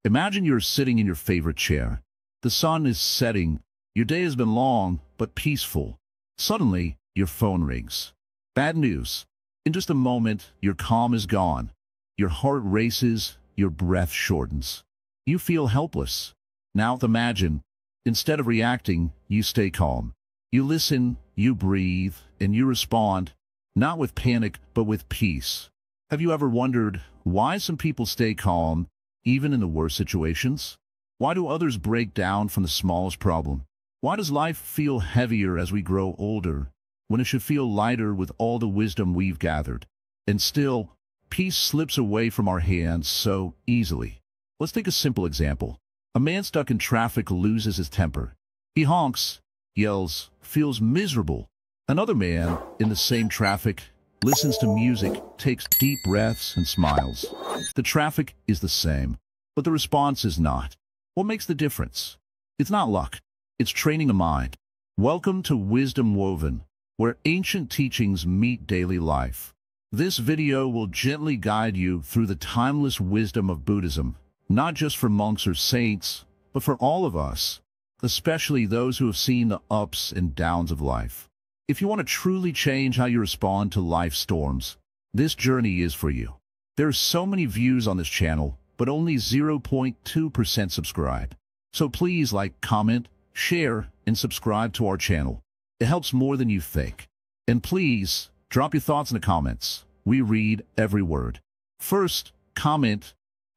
Imagine you're sitting in your favorite chair. The sun is setting. Your day has been long, but peaceful. Suddenly, your phone rings. Bad news. In just a moment, your calm is gone. Your heart races, your breath shortens. You feel helpless. Now imagine, instead of reacting, you stay calm. You listen, you breathe, and you respond, not with panic, but with peace. Have you ever wondered why some people stay calm, even in the worst situations? Why do others break down from the smallest problem? Why does life feel heavier as we grow older, when it should feel lighter with all the wisdom we've gathered? And still, peace slips away from our hands so easily. Let's take a simple example. A man stuck in traffic loses his temper. He honks, yells, feels miserable. Another man, in the same traffic, listens to music, takes deep breaths, and smiles. The traffic is the same, but the response is not. What makes the difference? It's not luck. It's training the mind. Welcome to Wisdom Woven, where ancient teachings meet daily life. This video will gently guide you through the timeless wisdom of Buddhism, not just for monks or saints, but for all of us, especially those who have seen the ups and downs of life. If you want to truly change how you respond to life's storms, this journey is for you. There are so many views on this channel, but only 0.2% subscribe. So please like, comment, share, and subscribe to our channel. It helps more than you think. And please, drop your thoughts in the comments. We read every word. First, comment,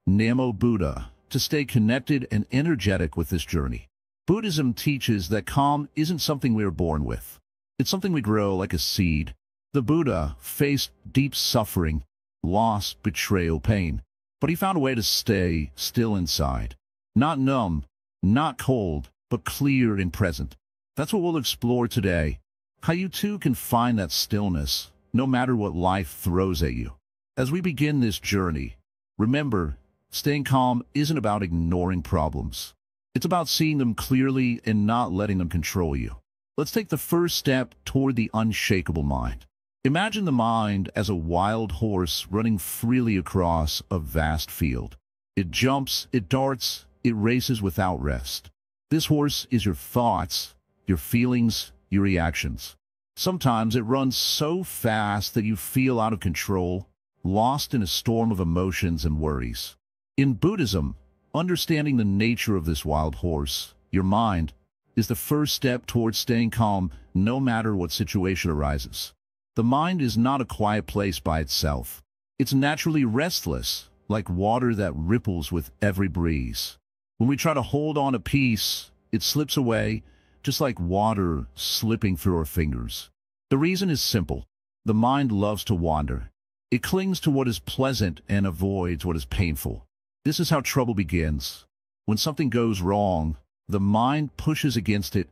Namo Buddha, to stay connected and energetic with this journey. Buddhism teaches that calm isn't something we are born with. It's something we grow like a seed. The Buddha faced deep suffering, loss, betrayal, pain, but he found a way to stay still inside. Not numb, not cold, but clear and present. That's what we'll explore today. How you too can find that stillness, no matter what life throws at you. As we begin this journey, remember, staying calm isn't about ignoring problems. It's about seeing them clearly and not letting them control you. Let's take the first step toward the unshakable mind. Imagine the mind as a wild horse running freely across a vast field. It jumps, it darts, it races without rest. This horse is your thoughts, your feelings, your reactions. Sometimes it runs so fast that you feel out of control, lost in a storm of emotions and worries. In Buddhism, understanding the nature of this wild horse, your mind, is the first step towards staying calm no matter what situation arises. The mind is not a quiet place by itself. It's naturally restless, like water that ripples with every breeze. When we try to hold on to peace, it slips away, just like water slipping through our fingers. The reason is simple. The mind loves to wander. It clings to what is pleasant and avoids what is painful. This is how trouble begins. When something goes wrong, the mind pushes against it,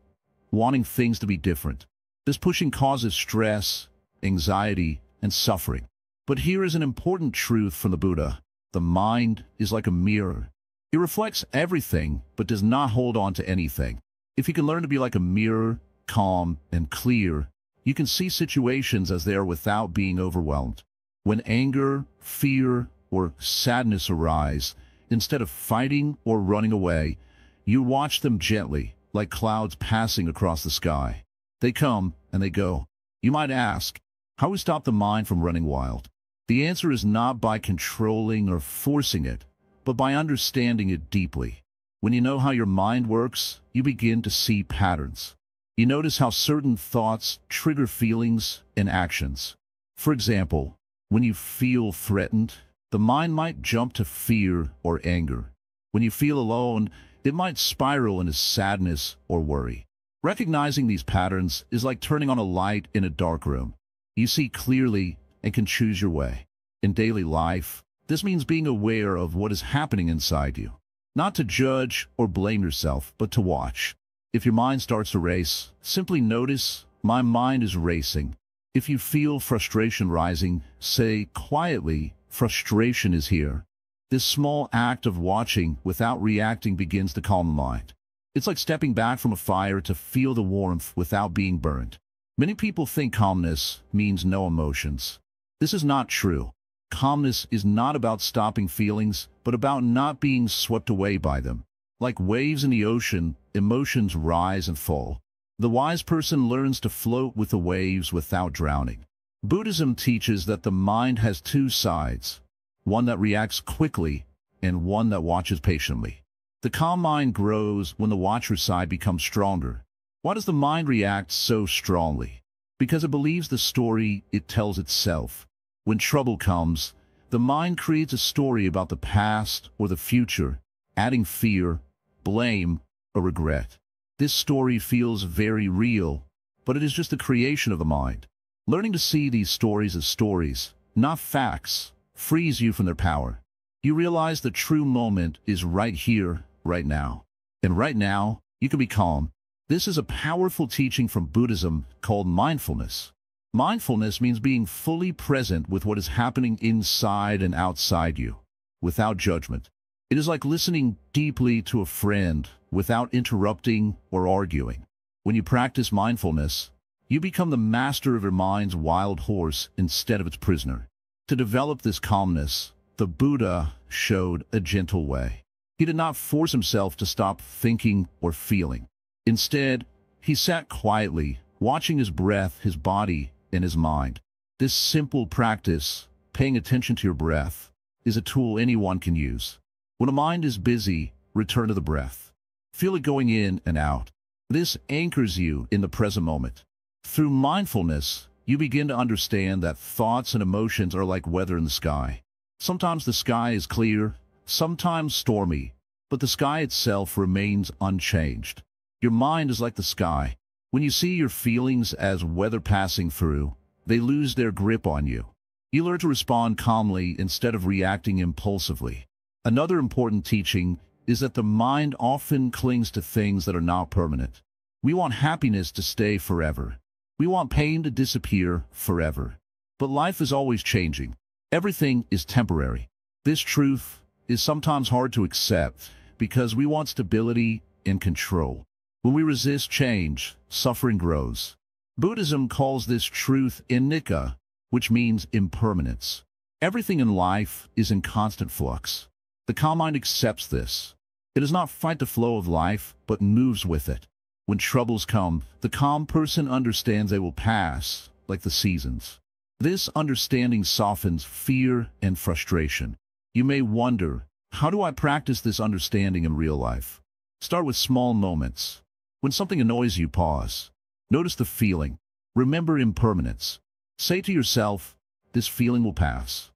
wanting things to be different. This pushing causes stress, anxiety, and suffering. But here is an important truth from the Buddha. The mind is like a mirror. It reflects everything, but does not hold on to anything. If you can learn to be like a mirror, calm and clear, you can see situations as they are without being overwhelmed. When anger, fear, or sadness arise, instead of fighting or running away, you watch them gently, like clouds passing across the sky. They come and they go. You might ask, how do we stop the mind from running wild? The answer is not by controlling or forcing it, but by understanding it deeply. When you know how your mind works, you begin to see patterns. You notice how certain thoughts trigger feelings and actions. For example, when you feel threatened, the mind might jump to fear or anger. When you feel alone, it might spiral into sadness or worry. Recognizing these patterns is like turning on a light in a dark room. You see clearly and can choose your way. In daily life, this means being aware of what is happening inside you. Not to judge or blame yourself, but to watch. If your mind starts to race, simply notice, my mind is racing. If you feel frustration rising, say quietly, frustration is here. This small act of watching without reacting begins to calm the mind. It's like stepping back from a fire to feel the warmth without being burned. Many people think calmness means no emotions. This is not true. Calmness is not about stopping feelings, but about not being swept away by them. Like waves in the ocean, emotions rise and fall. The wise person learns to float with the waves without drowning. Buddhism teaches that the mind has two sides, one that reacts quickly and one that watches patiently. The calm mind grows when the watcher's side becomes stronger. Why does the mind react so strongly? Because it believes the story it tells itself. When trouble comes, the mind creates a story about the past or the future, adding fear, blame, or regret. This story feels very real, but it is just the creation of the mind. Learning to see these stories as stories, not facts, frees you from their power. You realize the true moment is right here, right now. And right now, you can be calm. This is a powerful teaching from Buddhism called mindfulness. Mindfulness means being fully present with what is happening inside and outside you, without judgment. It is like listening deeply to a friend without interrupting or arguing. When you practice mindfulness, you become the master of your mind's wild horse instead of its prisoner. To develop this calmness, the Buddha showed a gentle way. He did not force himself to stop thinking or feeling. Instead, he sat quietly, watching his breath, his body, and his mind. This simple practice, paying attention to your breath, is a tool anyone can use. When a mind is busy, return to the breath. Feel it going in and out. This anchors you in the present moment. Through mindfulness, you begin to understand that thoughts and emotions are like weather in the sky. Sometimes the sky is clear, sometimes stormy, but the sky itself remains unchanged. Your mind is like the sky. When you see your feelings as weather passing through, they lose their grip on you. You learn to respond calmly instead of reacting impulsively. Another important teaching is that the mind often clings to things that are not permanent. We want happiness to stay forever. We want pain to disappear forever. But life is always changing. Everything is temporary. This truth is sometimes hard to accept because we want stability and control. When we resist change, suffering grows. Buddhism calls this truth anicca, which means impermanence. Everything in life is in constant flux. The calm mind accepts this. It does not fight the flow of life, but moves with it. When troubles come, the calm person understands they will pass, like the seasons. This understanding softens fear and frustration. You may wonder, how do I practice this understanding in real life? Start with small moments. When something annoys you, pause. Notice the feeling. Remember impermanence. Say to yourself, this feeling will pass.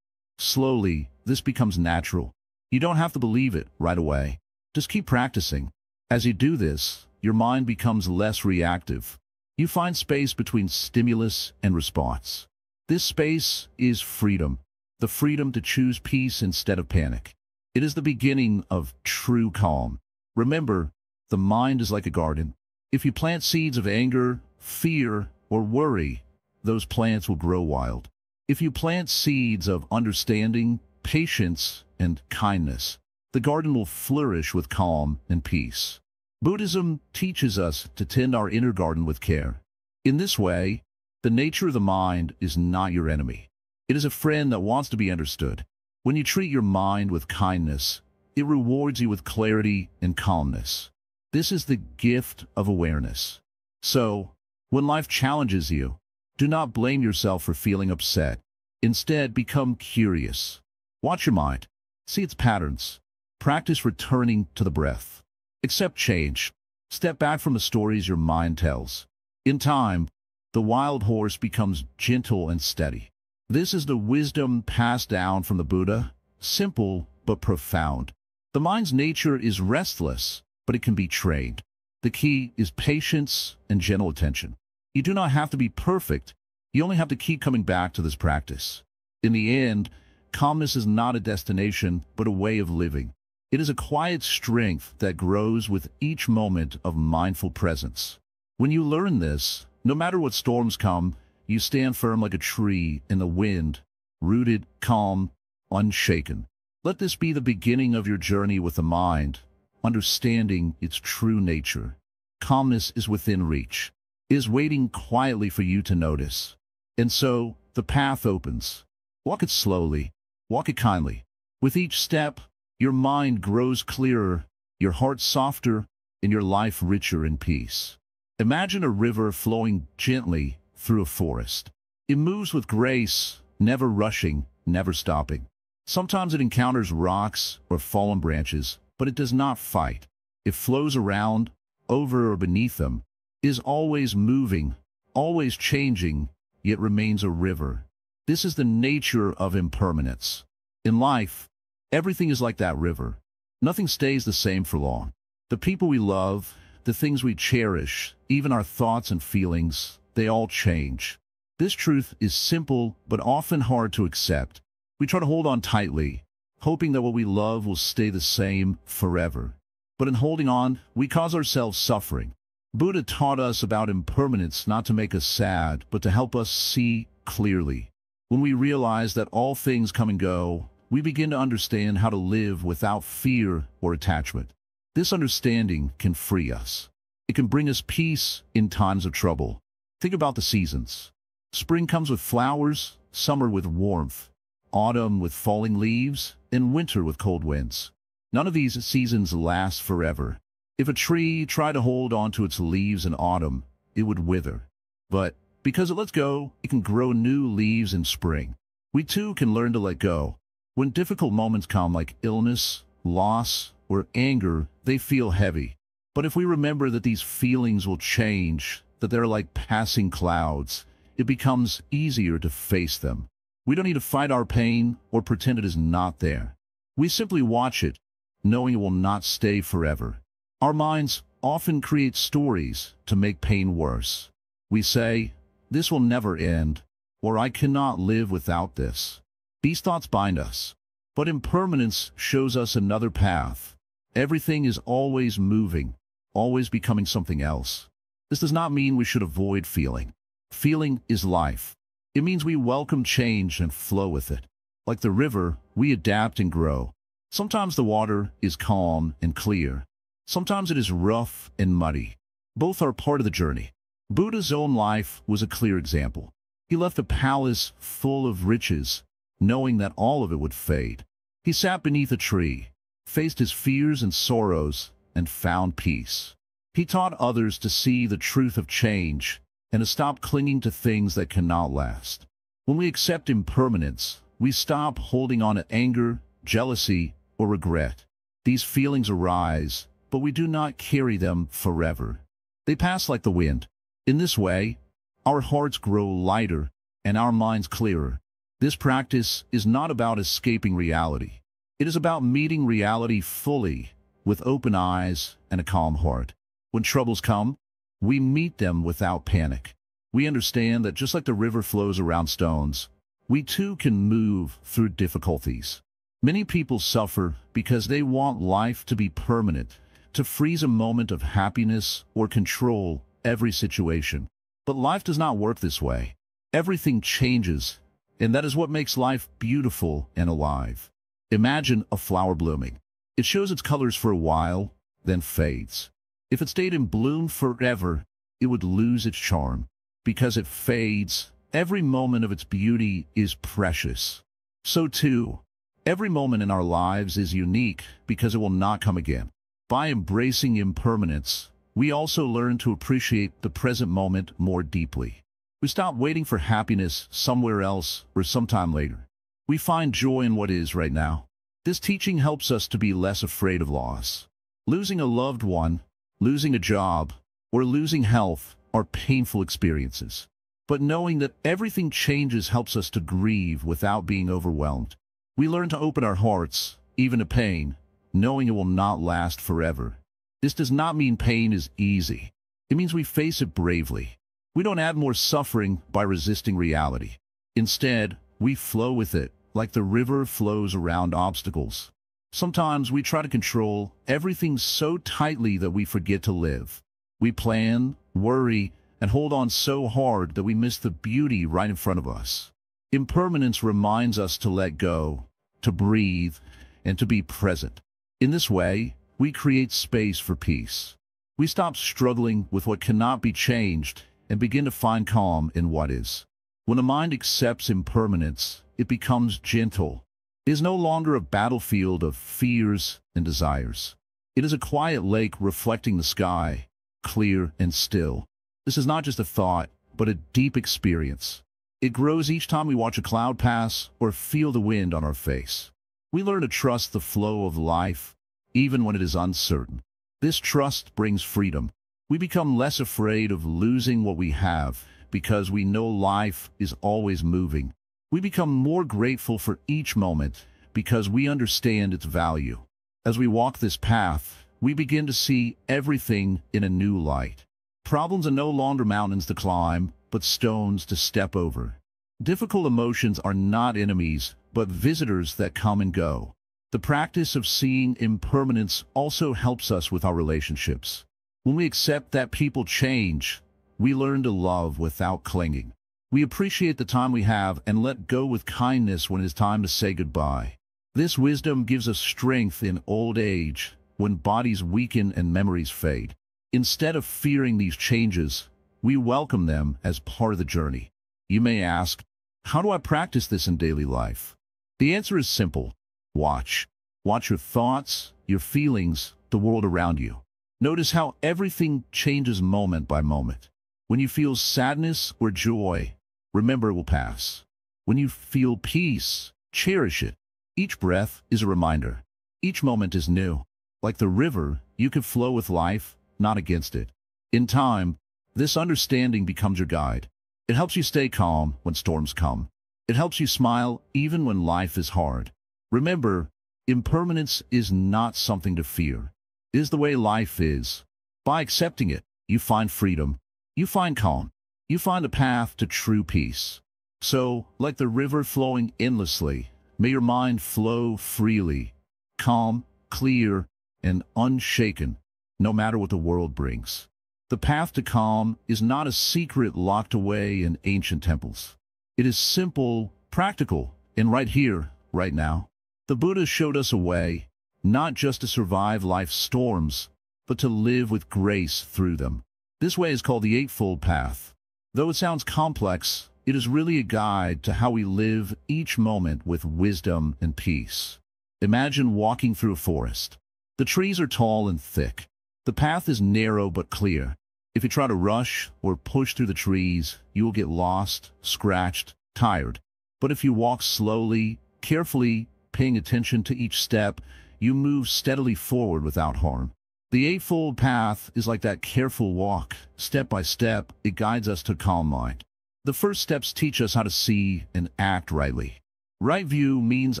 Slowly, this becomes natural. You don't have to believe it right away. Just keep practicing. As you do this, your mind becomes less reactive. You find space between stimulus and response. This space is freedom, the freedom to choose peace instead of panic. It is the beginning of true calm. Remember, the mind is like a garden. If you plant seeds of anger, fear, or worry, those plants will grow wild. If you plant seeds of understanding, patience, and kindness, the garden will flourish with calm and peace. Buddhism teaches us to tend our inner garden with care. In this way, the nature of the mind is not your enemy. It is a friend that wants to be understood. When you treat your mind with kindness, it rewards you with clarity and calmness. This is the gift of awareness. So, when life challenges you, do not blame yourself for feeling upset. Instead, become curious. Watch your mind. See its patterns. Practice returning to the breath. Accept change. Step back from the stories your mind tells. In time, the wild horse becomes gentle and steady. This is the wisdom passed down from the Buddha, simple but profound. The mind's nature is restless, but it can be trained. The key is patience and gentle attention. You do not have to be perfect. You only have to keep coming back to this practice. In the end, calmness is not a destination, but a way of living. It is a quiet strength that grows with each moment of mindful presence. When you learn this, no matter what storms come, you stand firm like a tree in the wind, rooted, calm, unshaken. Let this be the beginning of your journey with the mind, understanding its true nature. Calmness is within reach. It is waiting quietly for you to notice. And so, the path opens. Walk it slowly, Walk it kindly. With each step, your mind grows clearer, your heart softer, and your life richer in peace. Imagine a river flowing gently through a forest. It moves with grace, never rushing, never stopping. Sometimes it encounters rocks or fallen branches, but it does not fight. It flows around, over or beneath them, is always moving, always changing, yet remains a river. This is the nature of impermanence. In life, everything is like that river. Nothing stays the same for long. The people we love, the things we cherish, even our thoughts and feelings, they all change. This truth is simple but often hard to accept. We try to hold on tightly, hoping that what we love will stay the same forever. But in holding on, we cause ourselves suffering. Buddha taught us about impermanence not to make us sad, but to help us see clearly. When we realize that all things come and go, we begin to understand how to live without fear or attachment. This understanding can free us. It can bring us peace in times of trouble. Think about the seasons. Spring comes with flowers, summer with warmth, autumn with falling leaves, and winter with cold winds. None of these seasons last forever. If a tree tried to hold on to its leaves in autumn, it would wither. But because it lets go, it can grow new leaves in spring. We too can learn to let go. When difficult moments come like illness, loss, or anger, they feel heavy. But if we remember that these feelings will change, that they're like passing clouds, it becomes easier to face them. We don't need to fight our pain or pretend it is not there. We simply watch it, knowing it will not stay forever. Our minds often create stories to make pain worse. We say, "This will never end," or "I cannot live without this." These thoughts bind us. But impermanence shows us another path. Everything is always moving, always becoming something else. This does not mean we should avoid feeling. Feeling is life. It means we welcome change and flow with it. Like the river, we adapt and grow. Sometimes the water is calm and clear. Sometimes it is rough and muddy. Both are part of the journey. Buddha's own life was a clear example. He left a palace full of riches, knowing that all of it would fade. He sat beneath a tree, faced his fears and sorrows, and found peace. He taught others to see the truth of change and to stop clinging to things that cannot last. When we accept impermanence, we stop holding on to anger, jealousy, or regret. These feelings arise, but we do not carry them forever. They pass like the wind. In this way, our hearts grow lighter and our minds clearer. This practice is not about escaping reality. It is about meeting reality fully, with open eyes and a calm heart. When troubles come, we meet them without panic. We understand that just like the river flows around stones, we too can move through difficulties. Many people suffer because they want life to be permanent, to freeze a moment of happiness or control every situation. But life does not work this way. Everything changes, and that is what makes life beautiful and alive. Imagine a flower blooming. It shows its colors for a while, then fades. If it stayed in bloom forever, it would lose its charm. Because it fades, every moment of its beauty is precious. So too, every moment in our lives is unique because it will not come again. By embracing impermanence, we also learn to appreciate the present moment more deeply. We stop waiting for happiness somewhere else or sometime later. We find joy in what is right now. This teaching helps us to be less afraid of loss. Losing a loved one, losing a job, or losing health are painful experiences. But knowing that everything changes helps us to grieve without being overwhelmed. We learn to open our hearts, even to pain, knowing it will not last forever. This does not mean pain is easy. It means we face it bravely. We don't add more suffering by resisting reality. Instead, we flow with it, like the river flows around obstacles. Sometimes we try to control everything so tightly that we forget to live. We plan, worry, and hold on so hard that we miss the beauty right in front of us. Impermanence reminds us to let go, to breathe, and to be present. In this way, we create space for peace. We stop struggling with what cannot be changed and begin to find calm in what is. When a mind accepts impermanence, it becomes gentle. It is no longer a battlefield of fears and desires. It is a quiet lake reflecting the sky, clear and still. This is not just a thought, but a deep experience. It grows each time we watch a cloud pass or feel the wind on our face. We learn to trust the flow of life, even when it is uncertain. This trust brings freedom. We become less afraid of losing what we have because we know life is always moving. We become more grateful for each moment because we understand its value. As we walk this path, we begin to see everything in a new light. Problems are no longer mountains to climb, but stones to step over. Difficult emotions are not enemies, but visitors that come and go. The practice of seeing impermanence also helps us with our relationships. When we accept that people change, we learn to love without clinging. We appreciate the time we have and let go with kindness when it is time to say goodbye. This wisdom gives us strength in old age, when bodies weaken and memories fade. Instead of fearing these changes, we welcome them as part of the journey. You may ask, how do I practice this in daily life? The answer is simple. Watch. Watch your thoughts, your feelings, the world around you. Notice how everything changes moment by moment. When you feel sadness or joy, remember it will pass. When you feel peace, cherish it. Each breath is a reminder. Each moment is new. Like the river, you can flow with life, not against it. In time, this understanding becomes your guide. It helps you stay calm when storms come. It helps you smile even when life is hard. Remember, impermanence is not something to fear. It is the way life is. By accepting it, you find freedom. You find calm. You find a path to true peace. So, like the river flowing endlessly, may your mind flow freely, calm, clear, and unshaken, no matter what the world brings. The path to calm is not a secret locked away in ancient temples. It is simple, practical, and right here, right now. The Buddha showed us a way, not just to survive life's storms, but to live with grace through them. This way is called the Eightfold Path. Though it sounds complex, it is really a guide to how we live each moment with wisdom and peace. Imagine walking through a forest. The trees are tall and thick. The path is narrow but clear. If you try to rush or push through the trees, you will get lost, scratched, tired. But if you walk slowly, carefully, paying attention to each step, you move steadily forward without harm. The Eightfold Path is like that careful walk. Step by step, it guides us to calm mind. The first steps teach us how to see and act rightly. Right view means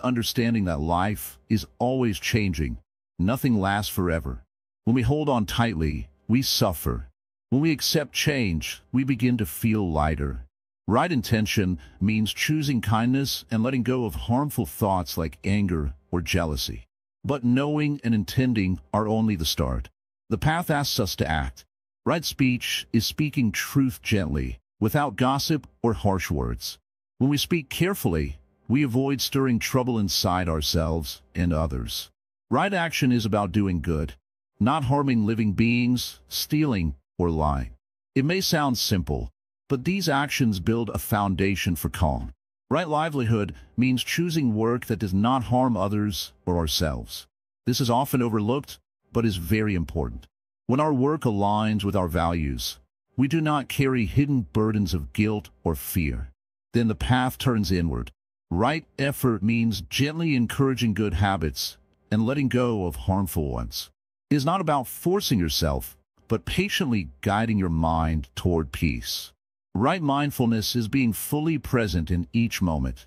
understanding that life is always changing. Nothing lasts forever. When we hold on tightly, we suffer. When we accept change, we begin to feel lighter. Right intention means choosing kindness and letting go of harmful thoughts like anger or jealousy. But knowing and intending are only the start. The path asks us to act. Right speech is speaking truth gently, without gossip or harsh words. When we speak carefully, we avoid stirring trouble inside ourselves and others. Right action is about doing good, not harming living beings, stealing, or lying. It may sound simple, but these actions build a foundation for calm. Right livelihood means choosing work that does not harm others or ourselves. This is often overlooked, but is very important. When our work aligns with our values, we do not carry hidden burdens of guilt or fear. Then the path turns inward. Right effort means gently encouraging good habits and letting go of harmful ones. It is not about forcing yourself, but patiently guiding your mind toward peace. Right mindfulness is being fully present in each moment,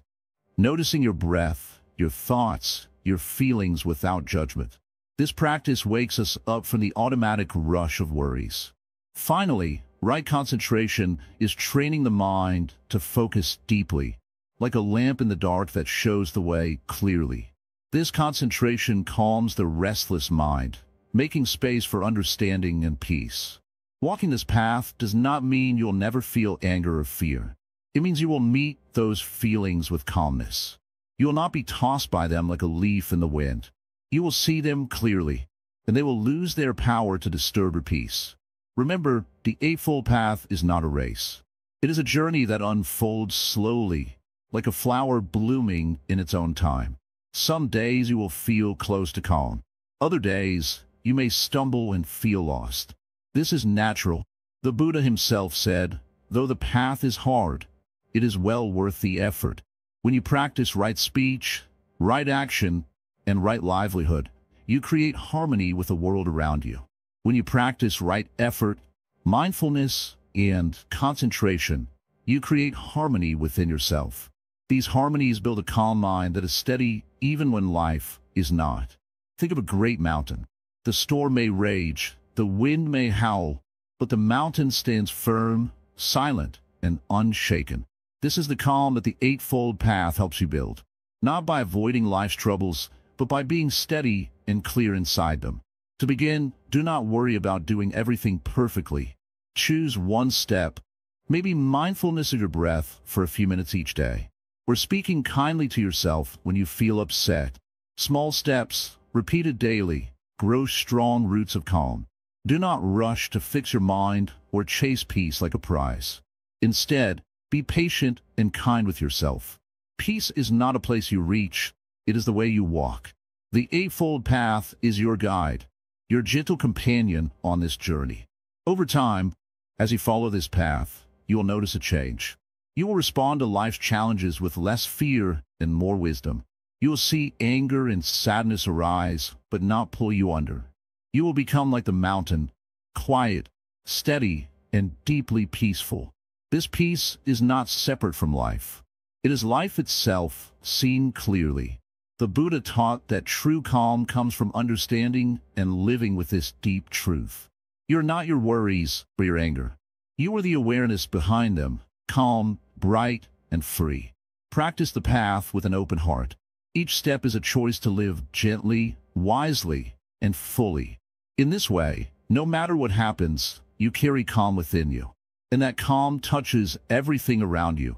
noticing your breath, your thoughts, your feelings without judgment. This practice wakes us up from the automatic rush of worries. Finally, right concentration is training the mind to focus deeply, like a lamp in the dark that shows the way clearly. This concentration calms the restless mind, making space for understanding and peace. Walking this path does not mean you'll never feel anger or fear. It means you will meet those feelings with calmness. You will not be tossed by them like a leaf in the wind. You will see them clearly, and they will lose their power to disturb your peace. Remember, the Eightfold Path is not a race. It is a journey that unfolds slowly, like a flower blooming in its own time. Some days you will feel close to calm. Other days, you may stumble and feel lost. This is natural. The Buddha himself said, "Though the path is hard, it is well worth the effort." When you practice right speech, right action, and right livelihood, you create harmony with the world around you. When you practice right effort, mindfulness, and concentration, you create harmony within yourself. These harmonies build a calm mind that is steady even when life is not. Think of a great mountain. The storm may rage, the wind may howl, but the mountain stands firm, silent, and unshaken. This is the calm that the Eightfold Path helps you build, not by avoiding life's troubles, but by being steady and clear inside them. To begin, do not worry about doing everything perfectly. Choose one step, maybe mindfulness of your breath for a few minutes each day, or speaking kindly to yourself when you feel upset. Small steps, repeated daily, grow strong roots of calm. Do not rush to fix your mind or chase peace like a prize. Instead, be patient and kind with yourself. Peace is not a place you reach, it is the way you walk. The Eightfold Path is your guide, your gentle companion on this journey. Over time, as you follow this path, you will notice a change. You will respond to life's challenges with less fear and more wisdom. You will see anger and sadness arise, but not pull you under. You will become like the mountain, quiet, steady, and deeply peaceful. This peace is not separate from life. It is life itself, seen clearly. The Buddha taught that true calm comes from understanding and living with this deep truth. You are not your worries or your anger. You are the awareness behind them, calm, bright, and free. Practice the path with an open heart. Each step is a choice to live gently, wisely, and fully. In this way, no matter what happens, you carry calm within you. And that calm touches everything around you,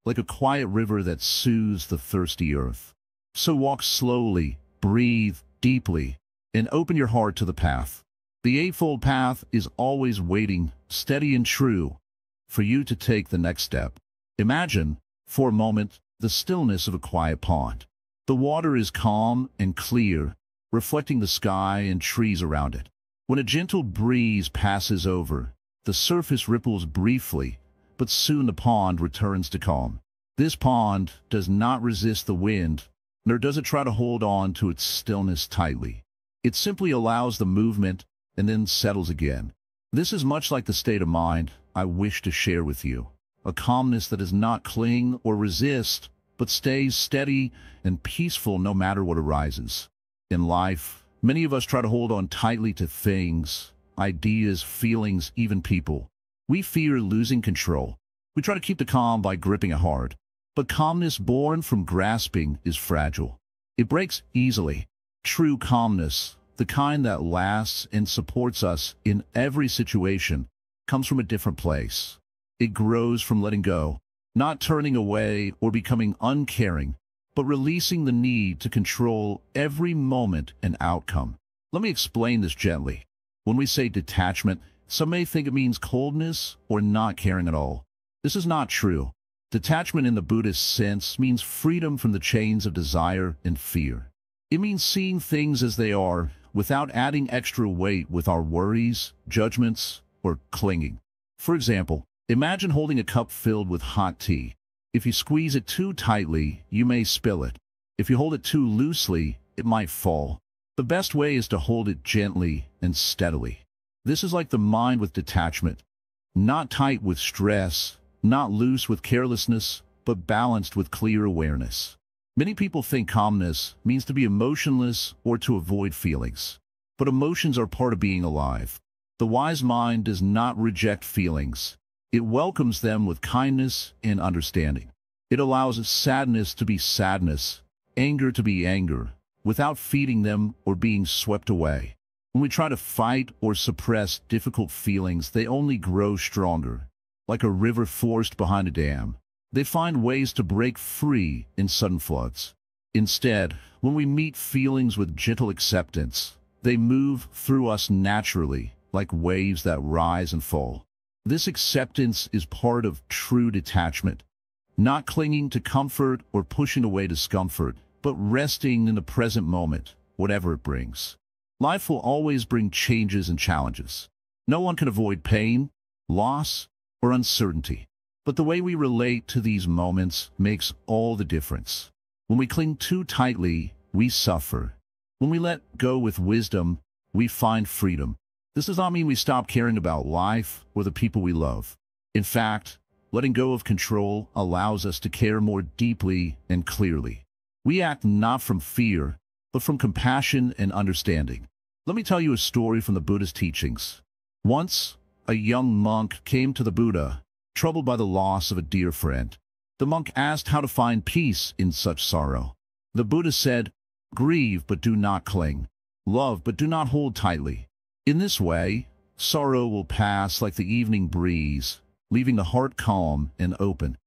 like a quiet river that soothes the thirsty earth. So walk slowly, breathe deeply, and open your heart to the path. The Eightfold Path is always waiting, steady and true, for you to take the next step. Imagine, for a moment, the stillness of a quiet pond. The water is calm and clear, reflecting the sky and trees around it. When a gentle breeze passes over, the surface ripples briefly, but soon the pond returns to calm. This pond does not resist the wind, nor does it try to hold on to its stillness tightly. It simply allows the movement and then settles again. This is much like the state of mind I wish to share with you, a calmness that does not cling or resist, but stays steady and peaceful no matter what arises. In life, many of us try to hold on tightly to things, ideas, feelings, even people. We fear losing control. We try to keep the calm by gripping it hard. But calmness born from grasping is fragile. It breaks easily. True calmness, the kind that lasts and supports us in every situation, comes from a different place. It grows from letting go, not turning away or becoming uncaring, but releasing the need to control every moment and outcome. Let me explain this gently. When we say detachment, some may think it means coldness or not caring at all. This is not true. Detachment in the Buddhist sense means freedom from the chains of desire and fear. It means seeing things as they are without adding extra weight with our worries, judgments, or clinging. For example, imagine holding a cup filled with hot tea. If you squeeze it too tightly, you may spill it. If you hold it too loosely, it might fall. The best way is to hold it gently and steadily. This is like the mind with detachment, not tight with stress, not loose with carelessness, but balanced with clear awareness. Many people think calmness means to be emotionless or to avoid feelings. But emotions are part of being alive. The wise mind does not reject feelings. It welcomes them with kindness and understanding. It allows sadness to be sadness, anger to be anger, without feeding them or being swept away. When we try to fight or suppress difficult feelings, they only grow stronger. Like a river forced behind a dam, they find ways to break free in sudden floods. Instead, when we meet feelings with gentle acceptance, they move through us naturally, like waves that rise and fall. This acceptance is part of true detachment, not clinging to comfort or pushing away discomfort, but resting in the present moment, whatever it brings. Life will always bring changes and challenges. No one can avoid pain, loss, or uncertainty. But the way we relate to these moments makes all the difference. When we cling too tightly, we suffer. When we let go with wisdom, we find freedom. This does not mean we stop caring about life or the people we love. In fact, letting go of control allows us to care more deeply and clearly. We act not from fear, but from compassion and understanding. Let me tell you a story from the Buddhist teachings. Once, a young monk came to the Buddha, troubled by the loss of a dear friend. The monk asked how to find peace in such sorrow. The Buddha said, "Grieve, but do not cling. Love, but do not hold tightly. In this way, sorrow will pass like the evening breeze, leaving the heart calm and open."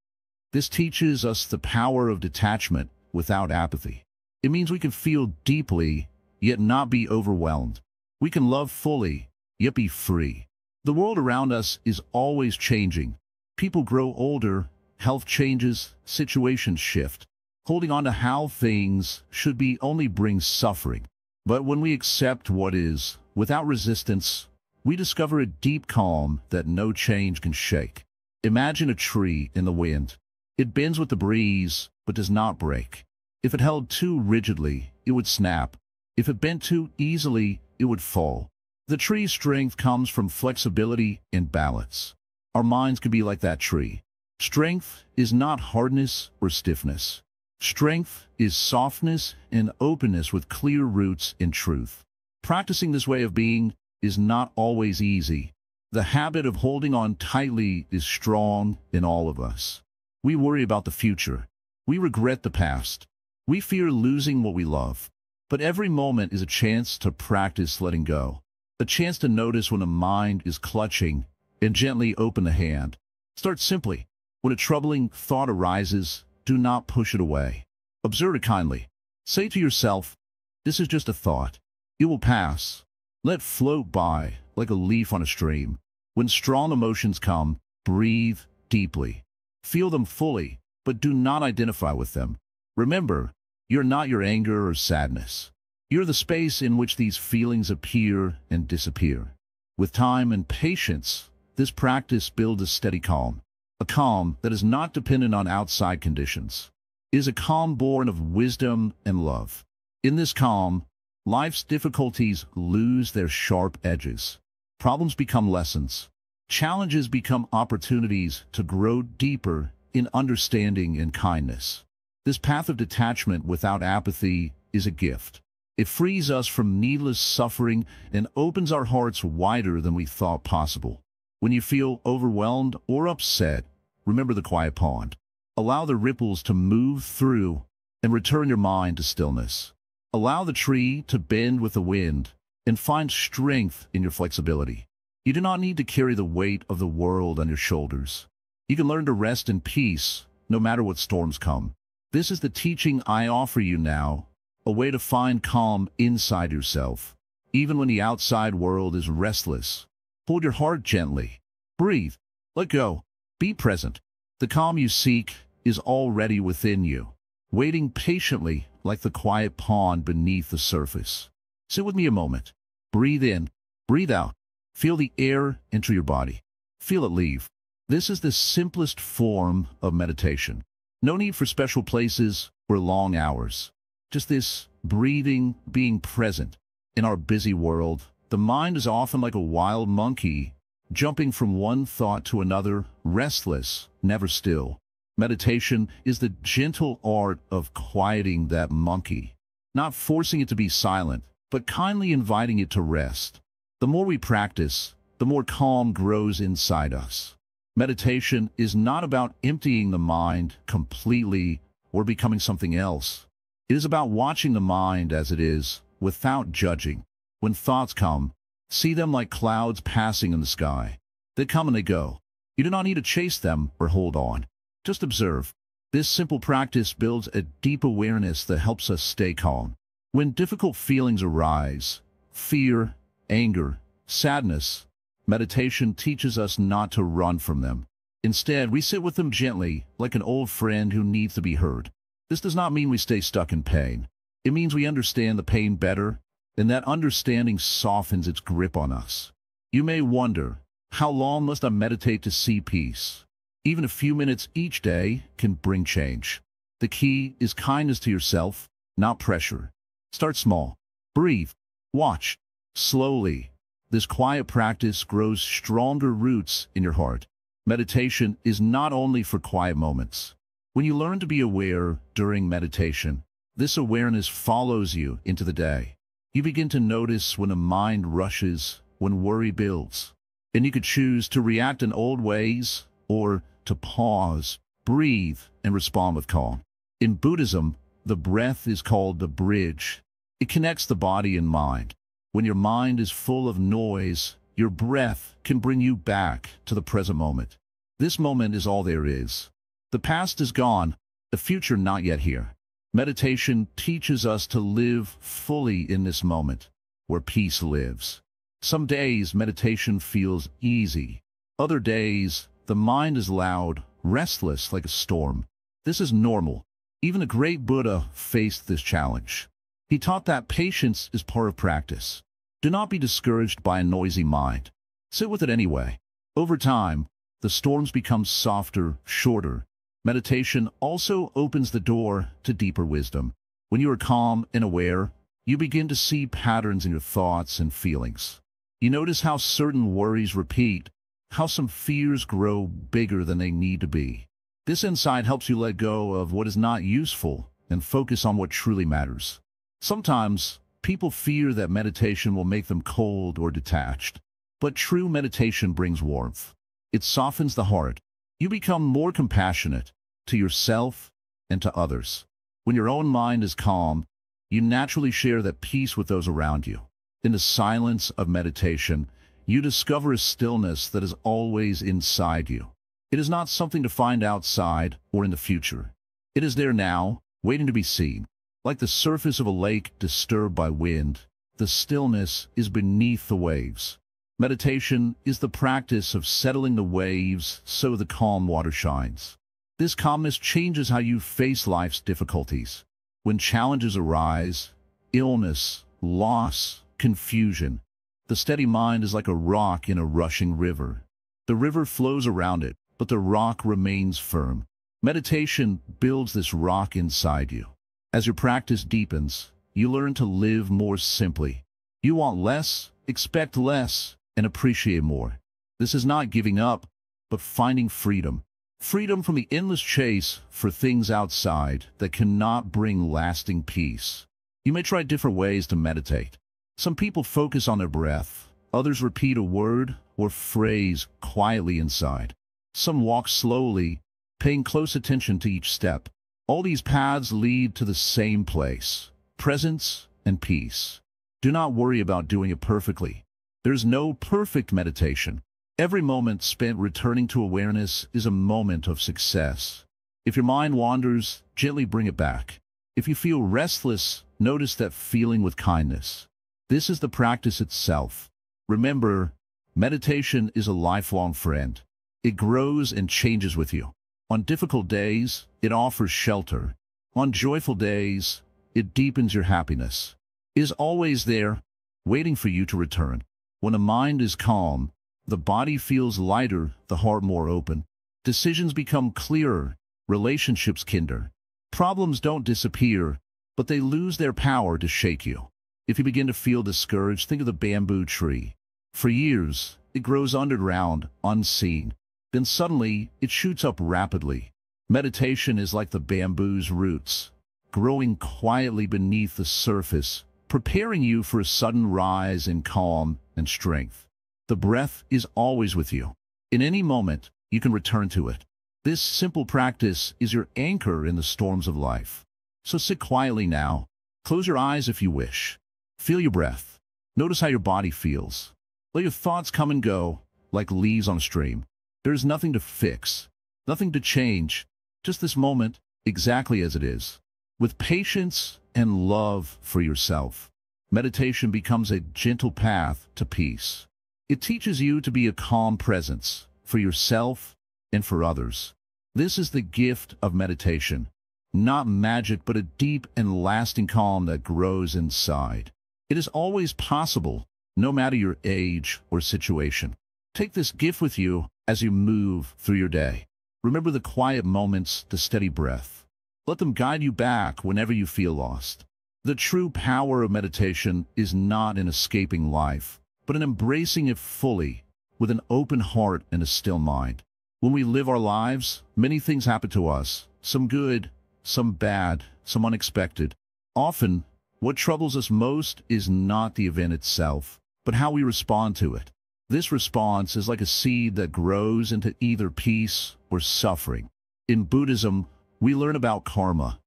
This teaches us the power of detachment without apathy. It means we can feel deeply, yet not be overwhelmed. We can love fully, yet be free. The world around us is always changing. People grow older, health changes, situations shift. Holding on to how things should be only brings suffering. But when we accept what is, without resistance, we discover a deep calm that no change can shake. Imagine a tree in the wind. It bends with the breeze, but does not break. If it held too rigidly, it would snap. If it bent too easily, it would fall. The tree's strength comes from flexibility and balance. Our minds can be like that tree. Strength is not hardness or stiffness. Strength is softness and openness with clear roots in truth. Practicing this way of being is not always easy. The habit of holding on tightly is strong in all of us. We worry about the future. We regret the past. We fear losing what we love. But every moment is a chance to practice letting go. A chance to notice when a mind is clutching and gently open the hand. Start simply. When a troubling thought arises, do not push it away. Observe it kindly. Say to yourself, "This is just a thought. It will pass." Let it float by like a leaf on a stream. When strong emotions come, breathe deeply. Feel them fully, but do not identify with them. Remember, you're not your anger or sadness. You're the space in which these feelings appear and disappear. With time and patience, this practice builds a steady calm. A calm that is not dependent on outside conditions. It is a calm born of wisdom and love. In this calm, life's difficulties lose their sharp edges. Problems become lessons. Challenges become opportunities to grow deeper in understanding and kindness. This path of detachment without apathy is a gift. It frees us from needless suffering and opens our hearts wider than we thought possible. When you feel overwhelmed or upset, remember the quiet pond. Allow the ripples to move through and return your mind to stillness. Allow the tree to bend with the wind and find strength in your flexibility. You do not need to carry the weight of the world on your shoulders. You can learn to rest in peace no matter what storms come. This is the teaching I offer you now, a way to find calm inside yourself, even when the outside world is restless. Hold your heart gently. Breathe. Let go. Be present. The calm you seek is already within you, waiting patiently like the quiet pond beneath the surface. Sit with me a moment. Breathe in. Breathe out. Feel the air enter your body. Feel it leave. This is the simplest form of meditation. No need for special places or long hours. Just this breathing, being present. In our busy world, the mind is often like a wild monkey, jumping from one thought to another, restless, never still. Meditation is the gentle art of quieting that monkey, not forcing it to be silent, but kindly inviting it to rest. The more we practice, the more calm grows inside us. Meditation is not about emptying the mind completely or becoming something else. It is about watching the mind as it is, without judging. When thoughts come, see them like clouds passing in the sky. They come and they go. You do not need to chase them or hold on. Just observe. This simple practice builds a deep awareness that helps us stay calm. When difficult feelings arise, fear, anger, sadness, meditation teaches us not to run from them. Instead, we sit with them gently, like an old friend who needs to be heard. This does not mean we stay stuck in pain. It means we understand the pain better, and that understanding softens its grip on us. You may wonder, how long must I meditate to see peace? Even a few minutes each day can bring change. The key is kindness to yourself, not pressure. Start small. Breathe. Watch. Slowly. This quiet practice grows stronger roots in your heart. Meditation is not only for quiet moments. When you learn to be aware during meditation, this awareness follows you into the day. You begin to notice when a mind rushes, when worry builds, and you could choose to react in old ways or to pause, breathe, and respond with calm. In Buddhism, the breath is called the bridge. It connects the body and mind. When your mind is full of noise, your breath can bring you back to the present moment. This moment is all there is. The past is gone, the future not yet here. Meditation teaches us to live fully in this moment, where peace lives. Some days meditation feels easy. Other days, the mind is loud, restless like a storm. This is normal. Even a great Buddha faced this challenge. He taught that patience is part of practice. Do not be discouraged by a noisy mind. Sit with it anyway. Over time, the storms become softer, shorter. Meditation also opens the door to deeper wisdom. When you are calm and aware, you begin to see patterns in your thoughts and feelings. You notice how certain worries repeat, how some fears grow bigger than they need to be. This insight helps you let go of what is not useful and focus on what truly matters. Sometimes, people fear that meditation will make them cold or detached. But true meditation brings warmth. It softens the heart. You become more compassionate to yourself and to others. When your own mind is calm, you naturally share that peace with those around you. In the silence of meditation, you discover a stillness that is always inside you. It is not something to find outside or in the future. It is there now, waiting to be seen. Like the surface of a lake disturbed by wind, the stillness is beneath the waves. Meditation is the practice of settling the waves so the calm water shines. This calmness changes how you face life's difficulties. When challenges arise, illness, loss, confusion, the steady mind is like a rock in a rushing river. The river flows around it, but the rock remains firm. Meditation builds this rock inside you. As your practice deepens, you learn to live more simply. You want less, expect less, and appreciate more. This is not giving up, but finding freedom. Freedom from the endless chase for things outside that cannot bring lasting peace. You may try different ways to meditate. Some people focus on their breath. Others repeat a word or phrase quietly inside. Some walk slowly, paying close attention to each step. All these paths lead to the same place, presence and peace. Do not worry about doing it perfectly. There's no perfect meditation. Every moment spent returning to awareness is a moment of success. If your mind wanders, gently bring it back. If you feel restless, notice that feeling with kindness. This is the practice itself. Remember, meditation is a lifelong friend. It grows and changes with you. On difficult days, it offers shelter. On joyful days, it deepens your happiness. It is always there, waiting for you to return. When a mind is calm, the body feels lighter, the heart more open. Decisions become clearer, relationships kindle. Problems don't disappear, but they lose their power to shake you. If you begin to feel discouraged, think of the bamboo tree. For years, it grows underground, unseen. Then suddenly, it shoots up rapidly. Meditation is like the bamboo's roots, growing quietly beneath the surface, preparing you for a sudden rise in calm and strength. The breath is always with you. In any moment, you can return to it. This simple practice is your anchor in the storms of life. So sit quietly now. Close your eyes if you wish. Feel your breath. Notice how your body feels. Let your thoughts come and go, like leaves on a stream. There is nothing to fix, nothing to change, just this moment, exactly as it is. With patience and love for yourself, meditation becomes a gentle path to peace. It teaches you to be a calm presence for yourself and for others. This is the gift of meditation. not magic, but a deep and lasting calm that grows inside. It is always possible, no matter your age or situation. Take this gift with you as you move through your day. Remember the quiet moments, the steady breath. Let them guide you back whenever you feel lost. The true power of meditation is not in escaping life, but in embracing it fully, with an open heart and a still mind. When we live our lives, many things happen to us, some good, some bad, some unexpected. Often, what troubles us most is not the event itself, but how we respond to it. This response is like a seed that grows into either peace or suffering. In Buddhism, we learn about karma,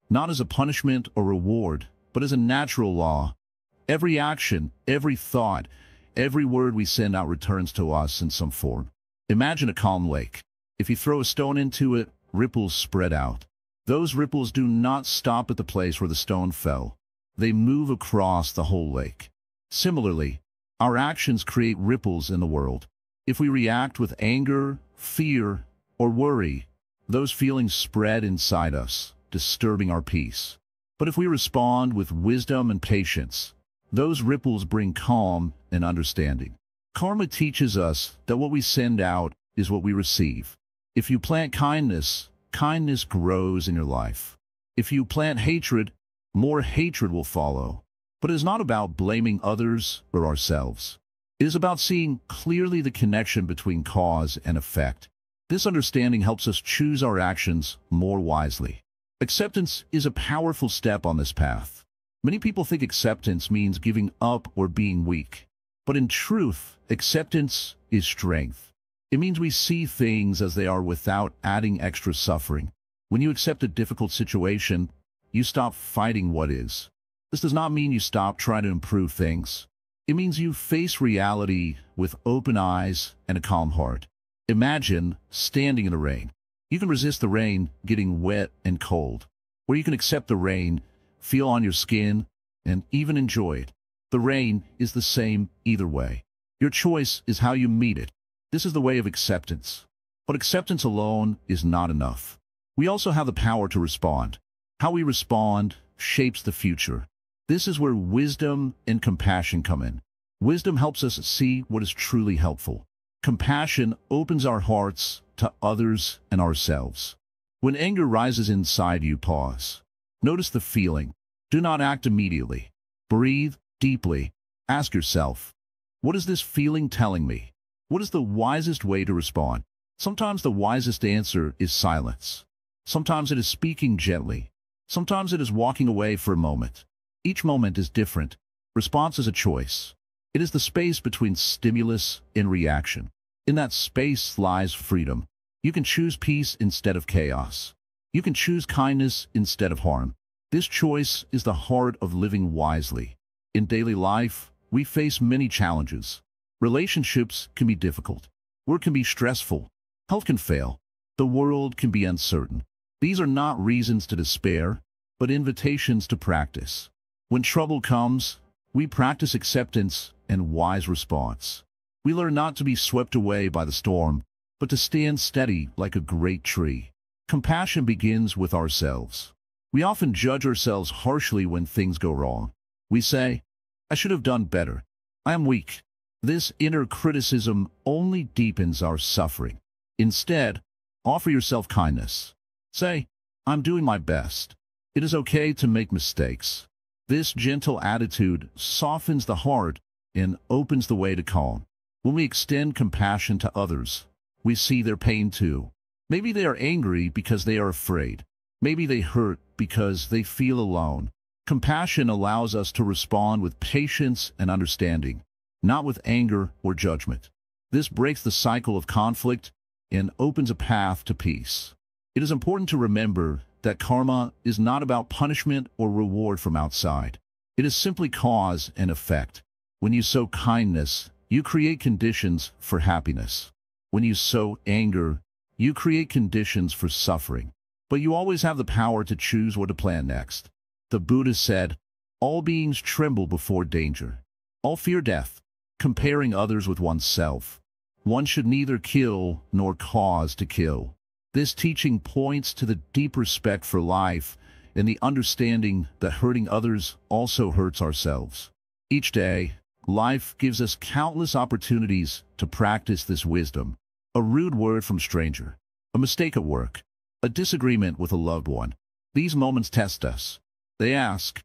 not as a punishment or reward, but as a natural law. Every action, every thought, every word we send out returns to us in some form. Imagine a calm lake. If you throw a stone into it, ripples spread out. Those ripples do not stop at the place where the stone fell. They move across the whole lake. Similarly, our actions create ripples in the world. If we react with anger, fear, or worry, those feelings spread inside us, disturbing our peace. But if we respond with wisdom and patience, those ripples bring calm and understanding. Karma teaches us that what we send out is what we receive. If you plant kindness, kindness grows in your life. If you plant hatred, more hatred will follow. But it is not about blaming others or ourselves. It is about seeing clearly the connection between cause and effect. This understanding helps us choose our actions more wisely. Acceptance is a powerful step on this path. Many people think acceptance means giving up or being weak. But in truth, acceptance is strength. It means we see things as they are without adding extra suffering. When you accept a difficult situation, you stop fighting what is. This does not mean you stop trying to improve things. It means you face reality with open eyes and a calm heart. Imagine standing in the rain. You can resist the rain getting wet and cold, or you can accept the rain, feel on your skin, and even enjoy it. The rain is the same either way. Your choice is how you meet it. This is the way of acceptance. But acceptance alone is not enough. We also have the power to respond. How we respond shapes the future. This is where wisdom and compassion come in. Wisdom helps us see what is truly helpful. Compassion opens our hearts to others and ourselves. When anger rises inside you, pause. Notice the feeling. Do not act immediately. Breathe deeply. Ask yourself, what is this feeling telling me? What is the wisest way to respond? Sometimes the wisest answer is silence. Sometimes it is speaking gently. Sometimes it is walking away for a moment. Each moment is different. Response is a choice. It is the space between stimulus and reaction. In that space lies freedom. You can choose peace instead of chaos. You can choose kindness instead of harm. This choice is the heart of living wisely. In daily life, we face many challenges. Relationships can be difficult. Work can be stressful. Health can fail. The world can be uncertain. These are not reasons to despair, but invitations to practice. When trouble comes, we practice acceptance and wise response. We learn not to be swept away by the storm, but to stand steady like a great tree. Compassion begins with ourselves. We often judge ourselves harshly when things go wrong. We say, I should have done better. I am weak. This inner criticism only deepens our suffering. Instead, offer yourself kindness. Say, I'm doing my best. It is okay to make mistakes. This gentle attitude softens the heart and opens the way to calm. When we extend compassion to others, we see their pain too. Maybe they are angry because they are afraid. Maybe they hurt because they feel alone. Compassion allows us to respond with patience and understanding, not with anger or judgment. This breaks the cycle of conflict and opens a path to peace. It is important to remember that karma is not about punishment or reward from outside. It is simply cause and effect. When you sow kindness, you create conditions for happiness. When you sow anger, you create conditions for suffering. But you always have the power to choose what to plan next. The Buddha said, all beings tremble before danger. All fear death, comparing others with oneself. One should neither kill nor cause to kill. This teaching points to the deep respect for life and the understanding that hurting others also hurts ourselves. Each day, life gives us countless opportunities to practice this wisdom. A rude word from a stranger, a mistake at work, a disagreement with a loved one. These moments test us. They ask,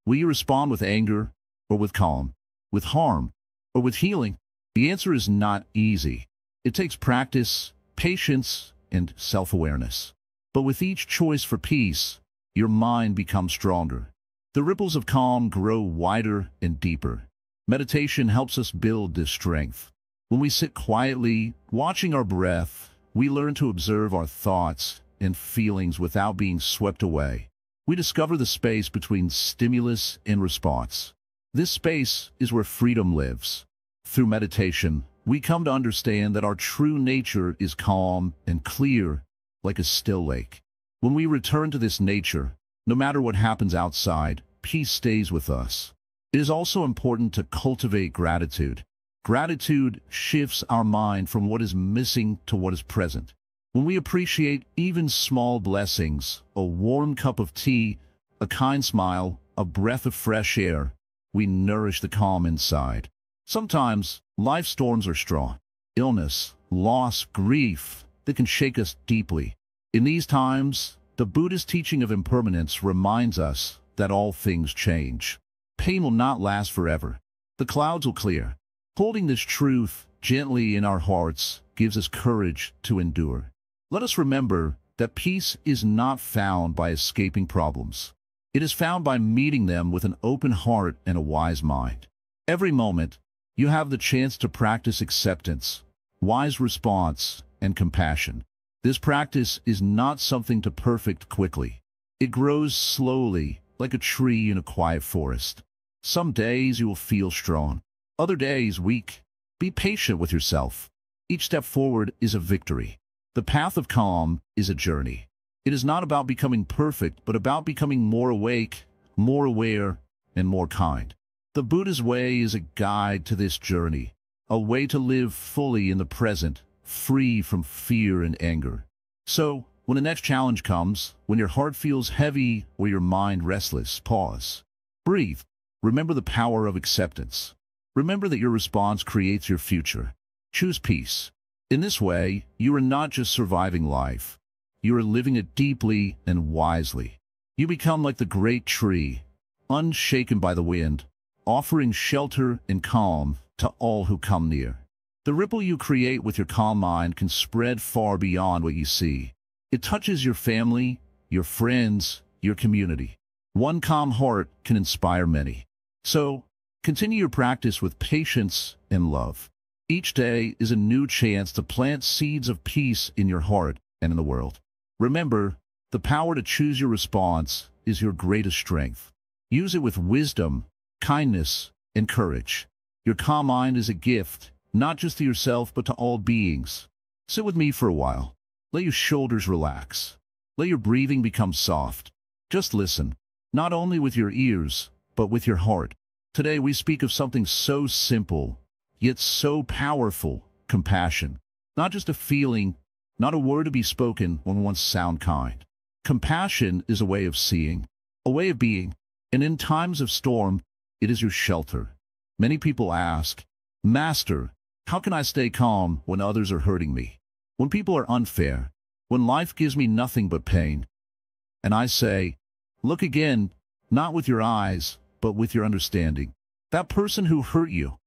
will you respond with anger or with calm, with harm or with healing? The answer is not easy. It takes practice, patience, and self-awareness. But with each choice for peace, your mind becomes stronger. The ripples of calm grow wider and deeper. Meditation helps us build this strength. When we sit quietly, watching our breath, we learn to observe our thoughts and feelings without being swept away. We discover the space between stimulus and response. This space is where freedom lives. Through meditation, we come to understand that our true nature is calm and clear, like a still lake. When we return to this nature, no matter what happens outside, peace stays with us. It is also important to cultivate gratitude. Gratitude shifts our mind from what is missing to what is present. When we appreciate even small blessings, a warm cup of tea, a kind smile, a breath of fresh air, we nourish the calm inside. Sometimes, life storms are strong. Illness, loss, grief, that can shake us deeply. In these times, the Buddhist teaching of impermanence reminds us that all things change. Pain will not last forever. The clouds will clear. Holding this truth gently in our hearts gives us courage to endure. Let us remember that peace is not found by escaping problems. It is found by meeting them with an open heart and a wise mind. Every moment, you have the chance to practice acceptance, wise response, and compassion. This practice is not something to perfect quickly. It grows slowly, like a tree in a quiet forest. Some days you will feel strong, other days weak. Be patient with yourself. Each step forward is a victory. The path of calm is a journey. It is not about becoming perfect, but about becoming more awake, more aware, and more kind. The Buddha's way is a guide to this journey, a way to live fully in the present, free from fear and anger. So, when the next challenge comes, when your heart feels heavy or your mind restless, pause. Breathe. Remember the power of acceptance. Remember that your response creates your future. Choose peace. In this way, you are not just surviving life. You are living it deeply and wisely. You become like the great tree, unshaken by the wind, offering shelter and calm to all who come near. The ripple you create with your calm mind can spread far beyond what you see. It touches your family, your friends, your community. One calm heart can inspire many. So, continue your practice with patience and love. Each day is a new chance to plant seeds of peace in your heart and in the world. Remember, the power to choose your response is your greatest strength. Use it with wisdom, kindness, and courage. Your calm mind is a gift, not just to yourself, but to all beings. Sit with me for a while. Let your shoulders relax. Let your breathing become soft. Just listen, not only with your ears, but with your heart. Today we speak of something so simple, yet so powerful: compassion. Not just a feeling, not a word to be spoken when one's sound kind. Compassion is a way of seeing, a way of being, and in times of storm, it is your shelter. Many people ask, Master, how can I stay calm when others are hurting me? When people are unfair? When life gives me nothing but pain? And I say, look again, not with your eyes, but with your understanding. That person who hurt you,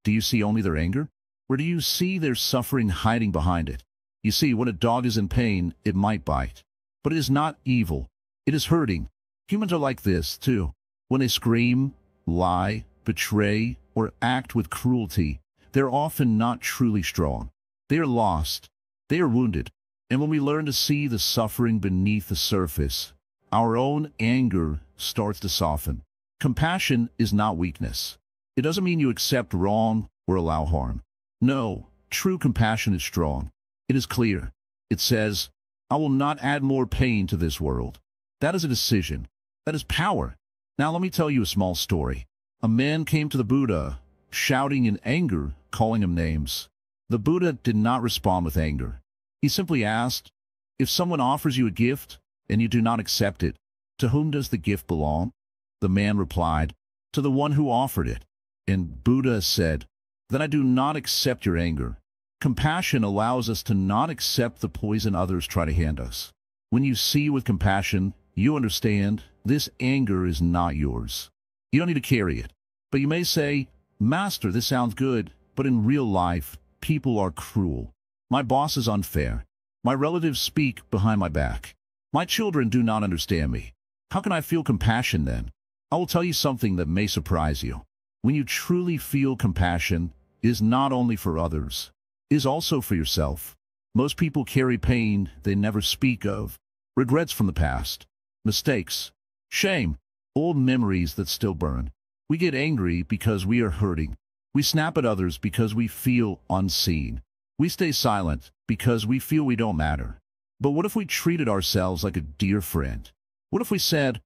do you see only their anger? Or do you see their suffering hiding behind it? You see, when a dog is in pain, it might bite. But it is not evil. It is hurting. Humans are like this, too. When they scream, lie, betray, or act with cruelty, they're often not truly strong. They are lost. They are wounded. And when we learn to see the suffering beneath the surface, our own anger starts to soften. Compassion is not weakness. It doesn't mean you accept wrong or allow harm. No, true compassion is strong. It is clear. It says, I will not add more pain to this world. That is a decision. That is power. Now let me tell you a small story. A man came to the Buddha, shouting in anger, calling him names. The Buddha did not respond with anger. He simply asked, If someone offers you a gift and you do not accept it, to whom does the gift belong? The man replied, to the one who offered it. And Buddha said, then I do not accept your anger. Compassion allows us to not accept the poison others try to hand us. When you see with compassion, you understand this anger is not yours. You don't need to carry it. But you may say, Master, this sounds good, but in real life, people are cruel. My boss is unfair. My relatives speak behind my back. My children do not understand me. How can I feel compassion then? I will tell you something that may surprise you. When you truly feel compassion, it is not only for others, it is also for yourself. Most people carry pain they never speak of, regrets from the past, mistakes, shame, old memories that still burn. We get angry because we are hurting. We snap at others because we feel unseen. We stay silent because we feel we don't matter. But what if we treated ourselves like a dear friend? What if we said,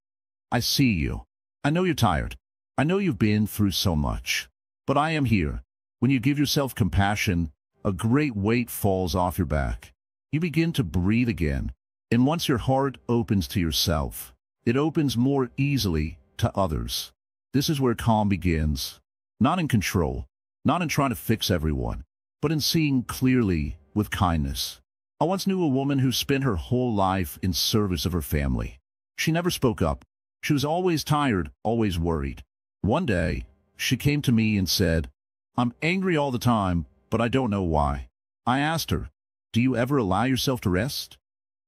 I see you. I know you're tired. I know you've been through so much. But I am here. When you give yourself compassion, a great weight falls off your back. You begin to breathe again. And once your heart opens to yourself, it opens more easily to others. This is where calm begins. Not in control, not in trying to fix everyone, but in seeing clearly with kindness. I once knew a woman who spent her whole life in service of her family. She never spoke up. She was always tired, always worried. One day, she came to me and said, I'm angry all the time, but I don't know why. I asked her, do you ever allow yourself to rest?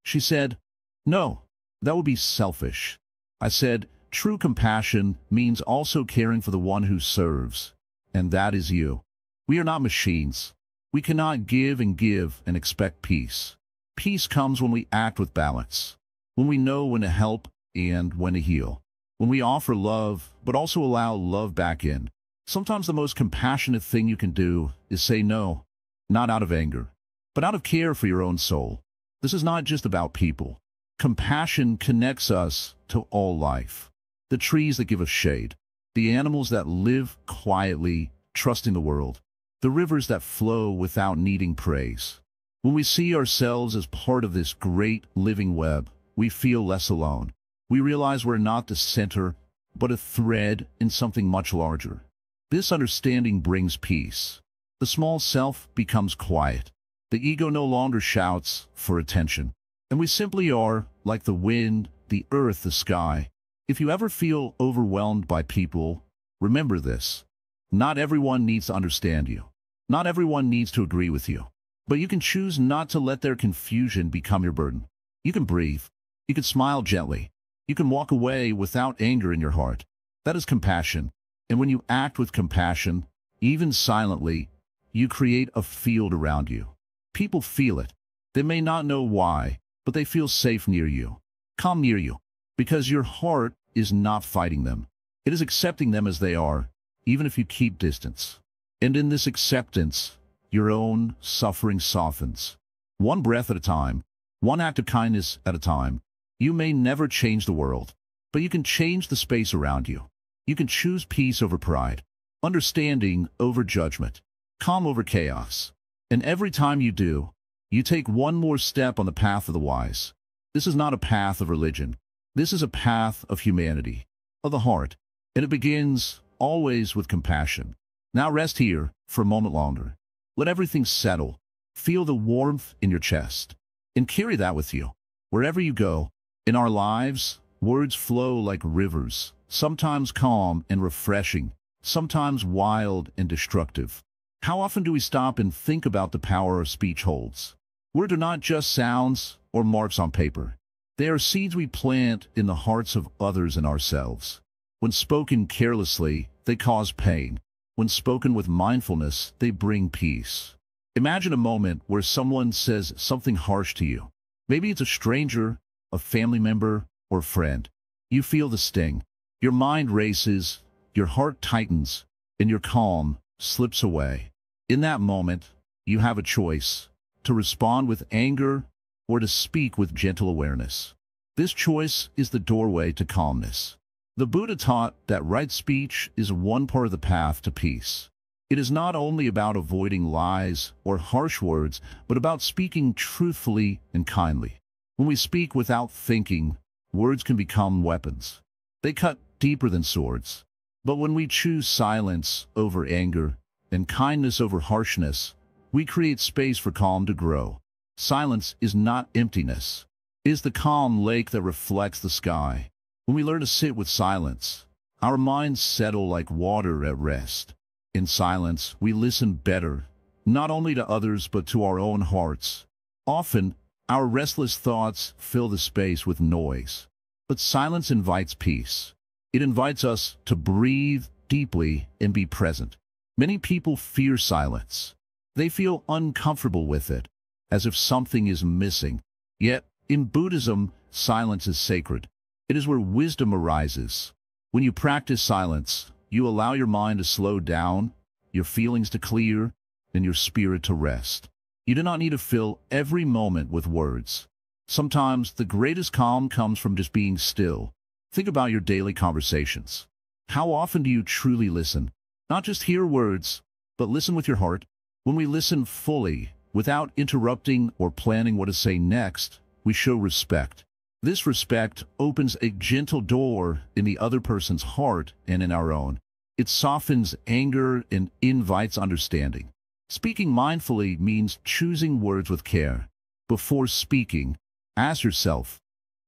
She said, no, that would be selfish. I said, true compassion means also caring for the one who serves, and that is you. We are not machines. We cannot give and expect peace. Peace comes when we act with balance, when we know when to help and when to heal, when we offer love but also allow love back in. Sometimes the most compassionate thing you can do is say no, not out of anger, but out of care for your own soul. This is not just about people. Compassion connects us to all life. The trees that give us shade, the animals that live quietly, trusting the world, the rivers that flow without needing praise. When we see ourselves as part of this great living web, we feel less alone. We realize we're not the center, but a thread in something much larger. This understanding brings peace. The small self becomes quiet. The ego no longer shouts for attention. And we simply are, like the wind, the earth, the sky. If you ever feel overwhelmed by people, remember this. Not everyone needs to understand you. Not everyone needs to agree with you. But you can choose not to let their confusion become your burden. You can breathe. You can smile gently. You can walk away without anger in your heart. That is compassion. And when you act with compassion, even silently, you create a field around you. People feel it. They may not know why, but they feel safe near you, calm near you, because your heart is not fighting them. It is accepting them as they are, even if you keep distance. And in this acceptance, your own suffering softens. One breath at a time, one act of kindness at a time. You may never change the world, but you can change the space around you. You can choose peace over pride, understanding over judgment, calm over chaos. And every time you do, you take one more step on the path of the wise. This is not a path of religion. This is a path of humanity, of the heart. And it begins always with compassion. Now rest here for a moment longer. Let everything settle. Feel the warmth in your chest. And carry that with you. Wherever you go, in our lives, words flow like rivers, sometimes calm and refreshing, sometimes wild and destructive. How often do we stop and think about the power our speech holds? Words are not just sounds or marks on paper. They are seeds we plant in the hearts of others and ourselves. When spoken carelessly, they cause pain. When spoken with mindfulness, they bring peace. Imagine a moment where someone says something harsh to you. Maybe it's a stranger, a family member, or a friend. You feel the sting. Your mind races, your heart tightens, and your calm slips away. In that moment, you have a choice, to respond with anger or to speak with gentle awareness. This choice is the doorway to calmness. The Buddha taught that right speech is one part of the path to peace. It is not only about avoiding lies or harsh words, but about speaking truthfully and kindly. When we speak without thinking, words can become weapons. They cut deeper than swords. But when we choose silence over anger and kindness over harshness, we create space for calm to grow. Silence is not emptiness. It is the calm lake that reflects the sky. When we learn to sit with silence, our minds settle like water at rest. In silence, we listen better, not only to others but to our own hearts. Often, our restless thoughts fill the space with noise. But silence invites peace. It invites us to breathe deeply and be present. Many people fear silence. They feel uncomfortable with it, as if something is missing. Yet, in Buddhism, silence is sacred. It is where wisdom arises. When you practice silence, you allow your mind to slow down, your feelings to clear, and your spirit to rest. You do not need to fill every moment with words. Sometimes the greatest calm comes from just being still. Think about your daily conversations. How often do you truly listen? Not just hear words, but listen with your heart. When we listen fully, without interrupting or planning what to say next, we show respect. This respect opens a gentle door in the other person's heart and in our own. It softens anger and invites understanding. Speaking mindfully means choosing words with care. Before speaking, ask yourself,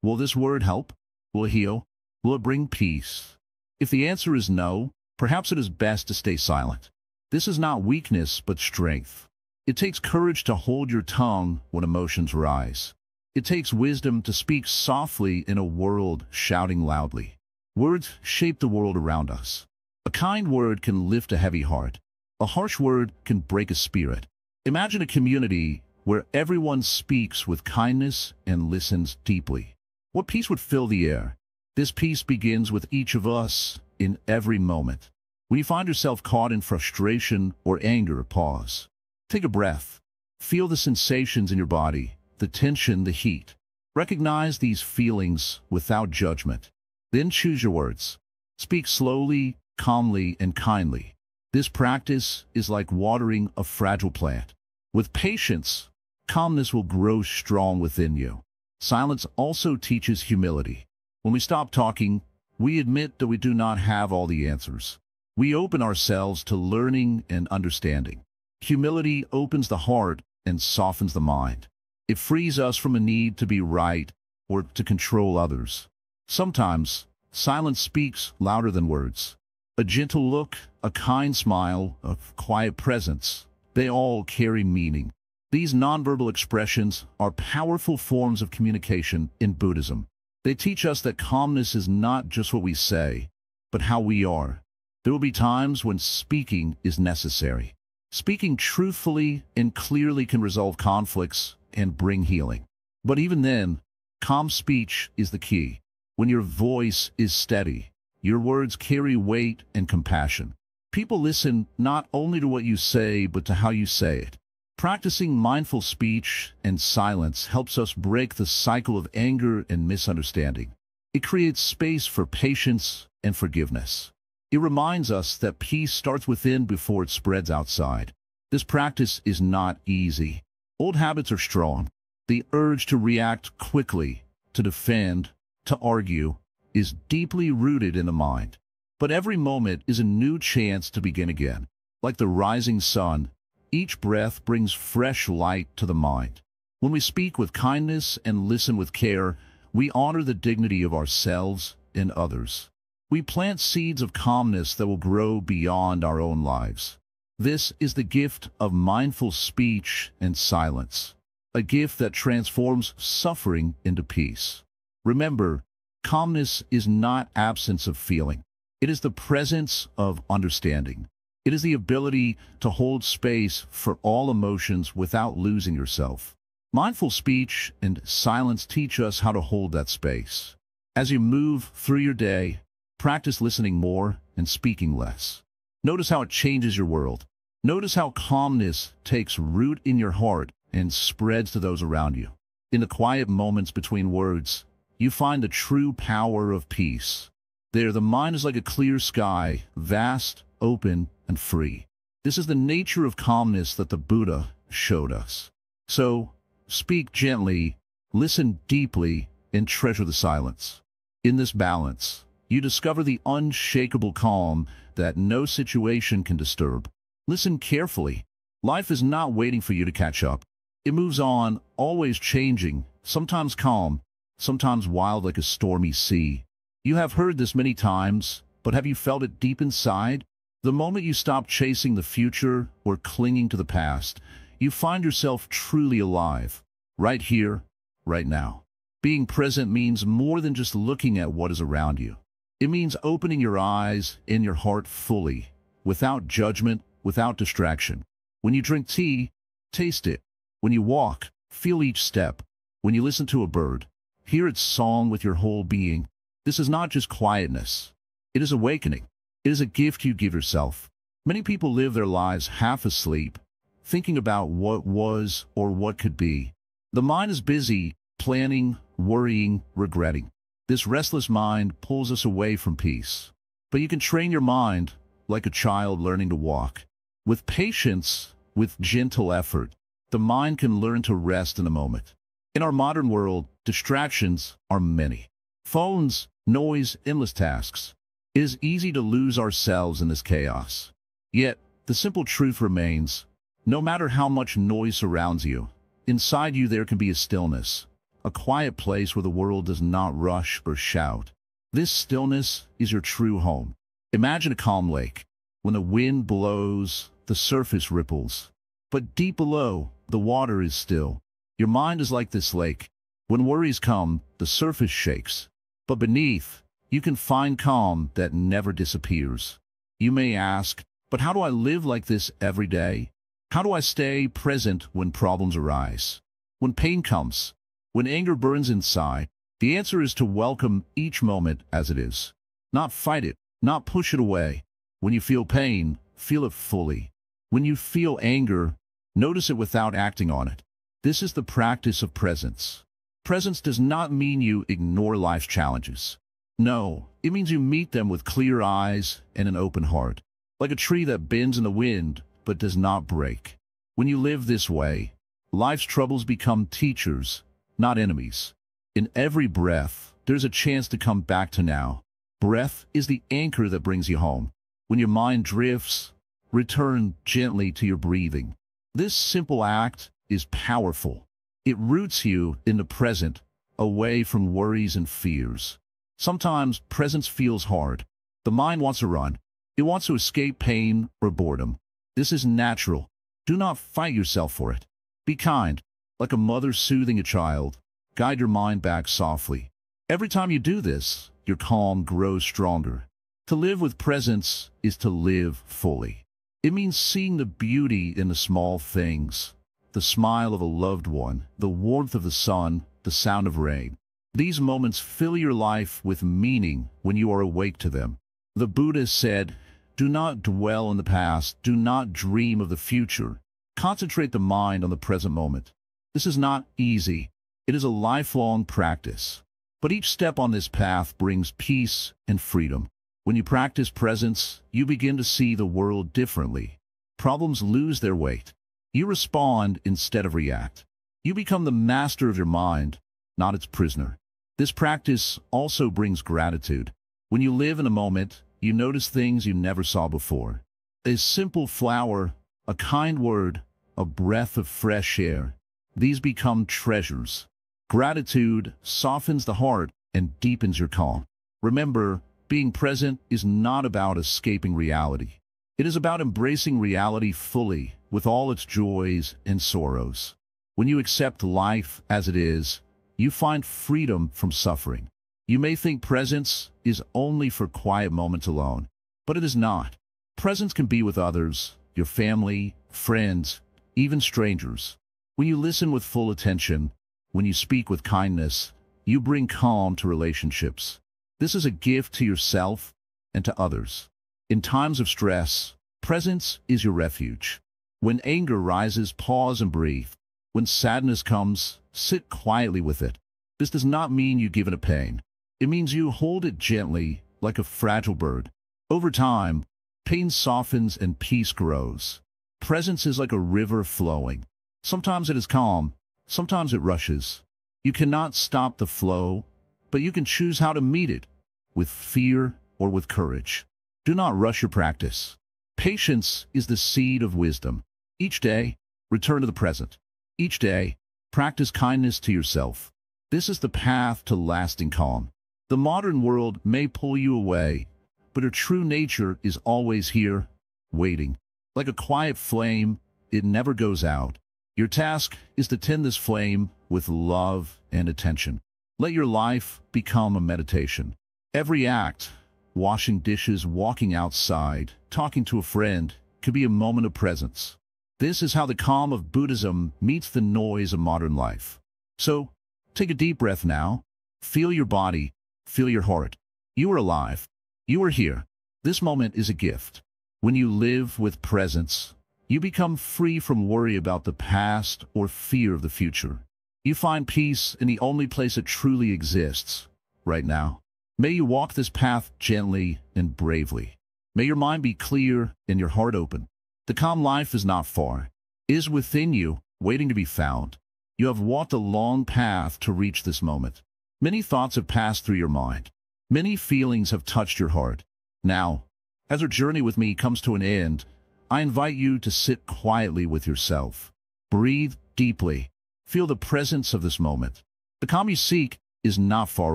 will this word help? Will it heal? Will it bring peace? If the answer is no, perhaps it is best to stay silent. This is not weakness, but strength. It takes courage to hold your tongue when emotions rise. It takes wisdom to speak softly in a world shouting loudly. Words shape the world around us. A kind word can lift a heavy heart. A harsh word can break a spirit. Imagine a community where everyone speaks with kindness and listens deeply. What peace would fill the air? This peace begins with each of us in every moment. When you find yourself caught in frustration or anger, pause. Take a breath. Feel the sensations in your body, the tension, the heat. Recognize these feelings without judgment. Then choose your words. Speak slowly, calmly, and kindly. This practice is like watering a fragile plant. With patience, calmness will grow strong within you. Silence also teaches humility. When we stop talking, we admit that we do not have all the answers. We open ourselves to learning and understanding. Humility opens the heart and softens the mind. It frees us from a need to be right or to control others. Sometimes, silence speaks louder than words. A gentle look, a kind smile, a quiet presence, they all carry meaning. These nonverbal expressions are powerful forms of communication in Buddhism. They teach us that calmness is not just what we say, but how we are. There will be times when speaking is necessary. Speaking truthfully and clearly can resolve conflicts and bring healing. But even then, calm speech is the key. When your voice is steady, your words carry weight and compassion. People listen not only to what you say, but to how you say it. Practicing mindful speech and silence helps us break the cycle of anger and misunderstanding. It creates space for patience and forgiveness. It reminds us that peace starts within before it spreads outside. This practice is not easy. Old habits are strong. The urge to react quickly, to defend, to argue, is deeply rooted in the mind. But every moment is a new chance to begin again. Like the rising sun, each breath brings fresh light to the mind. When we speak with kindness and listen with care, we honor the dignity of ourselves and others. We plant seeds of calmness that will grow beyond our own lives. This is the gift of mindful speech and silence, a gift that transforms suffering into peace. Remember, calmness is not absence of feeling. It is the presence of understanding. It is the ability to hold space for all emotions without losing yourself. Mindful speech and silence teach us how to hold that space. As you move through your day, practice listening more and speaking less. Notice how it changes your world. Notice how calmness takes root in your heart and spreads to those around you. In the quiet moments between words, you find the true power of peace. There, the mind is like a clear sky, vast, open, and free. This is the nature of calmness that the Buddha showed us. So, speak gently, Listen deeply and treasure the silence. In this balance, you discover the unshakable calm that no situation can disturb. Listen carefully. Life is not waiting for you to catch up. It moves on, always changing, sometimes calm, sometimes wild like a stormy sea. You have heard this many times, but have you felt it deep inside? The moment you stop chasing the future or clinging to the past, you find yourself truly alive, right here, right now. Being present means more than just looking at what is around you. It means opening your eyes and your heart fully, without judgment, without distraction. When you drink tea, taste it. When you walk, feel each step. When you listen to a bird, hear its song with your whole being. This is not just quietness. It is awakening. It is a gift you give yourself. Many people live their lives half asleep, thinking about what was or what could be. The mind is busy, planning, worrying, regretting. This restless mind pulls us away from peace. But you can train your mind like a child learning to walk. With patience, with gentle effort, the mind can learn to rest in a moment. In our modern world, distractions are many. Phones, noise, endless tasks. It is easy to lose ourselves in this chaos. Yet, the simple truth remains, no matter how much noise surrounds you, inside you there can be a stillness, a quiet place where the world does not rush or shout. This stillness is your true home. Imagine a calm lake. When the wind blows, the surface ripples. But deep below, the water is still. Your mind is like this lake. When worries come, the surface shakes. But beneath, you can find calm that never disappears. You may ask, but how do I live like this every day? How do I stay present when problems arise? When pain comes? When anger burns inside? The answer is to welcome each moment as it is. Not fight it, not push it away. When you feel pain, feel it fully. When you feel anger, notice it without acting on it. This is the practice of presence. Presence does not mean you ignore life's challenges. No, it means you meet them with clear eyes and an open heart. Like a tree that bends in the wind, but does not break. When you live this way, life's troubles become teachers, not enemies. In every breath, there's a chance to come back to now. Breath is the anchor that brings you home. When your mind drifts, return gently to your breathing. This simple act is powerful. It roots you in the present, away from worries and fears. Sometimes presence feels hard. The mind wants to run. It wants to escape pain or boredom. This is natural. Do not fight yourself for it. Be kind, like a mother soothing a child. Guide your mind back softly. Every time you do this, your calm grows stronger. To live with presence is to live fully. It means seeing the beauty in the small things. The smile of a loved one, the warmth of the sun, the sound of rain. These moments fill your life with meaning when you are awake to them. The Buddha said, "Do not dwell in the past, do not dream of the future. Concentrate the mind on the present moment." This is not easy. It is a lifelong practice. But each step on this path brings peace and freedom. When you practice presence, you begin to see the world differently. Problems lose their weight. You respond instead of react. You become the master of your mind, not its prisoner. This practice also brings gratitude. When you live in a moment, you notice things you never saw before. A simple flower, a kind word, a breath of fresh air. These become treasures. Gratitude softens the heart and deepens your calm. Remember, being present is not about escaping reality. It is about embracing reality fully, with all its joys and sorrows. When you accept life as it is, you find freedom from suffering. You may think presence is only for quiet moments alone, but it is not. Presence can be with others, your family, friends, even strangers. When you listen with full attention, when you speak with kindness, you bring calm to relationships. This is a gift to yourself and to others. In times of stress, presence is your refuge. When anger rises, pause and breathe. When sadness comes, sit quietly with it. This does not mean you give in to pain. It means you hold it gently, like a fragile bird. Over time, pain softens and peace grows. Presence is like a river flowing. Sometimes it is calm, sometimes it rushes. You cannot stop the flow, but you can choose how to meet it, with fear or with courage. Do not rush your practice. Patience is the seed of wisdom. Each day, return to the present. Each day, practice kindness to yourself. This is the path to lasting calm. The modern world may pull you away, but your true nature is always here, waiting. Like a quiet flame, it never goes out. Your task is to tend this flame with love and attention. Let your life become a meditation. Every act, washing dishes, walking outside, talking to a friend, could be a moment of presence. This is how the calm of Buddhism meets the noise of modern life. So, take a deep breath now. Feel your body. Feel your heart. You are alive. You are here. This moment is a gift. When you live with presence, you become free from worry about the past or fear of the future. You find peace in the only place it truly exists, right now. May you walk this path gently and bravely. May your mind be clear and your heart open. The calm life is not far. It is within you, waiting to be found. You have walked a long path to reach this moment. Many thoughts have passed through your mind. Many feelings have touched your heart. Now, as our journey with me comes to an end, I invite you to sit quietly with yourself. Breathe deeply. Feel the presence of this moment. The calm you seek is not far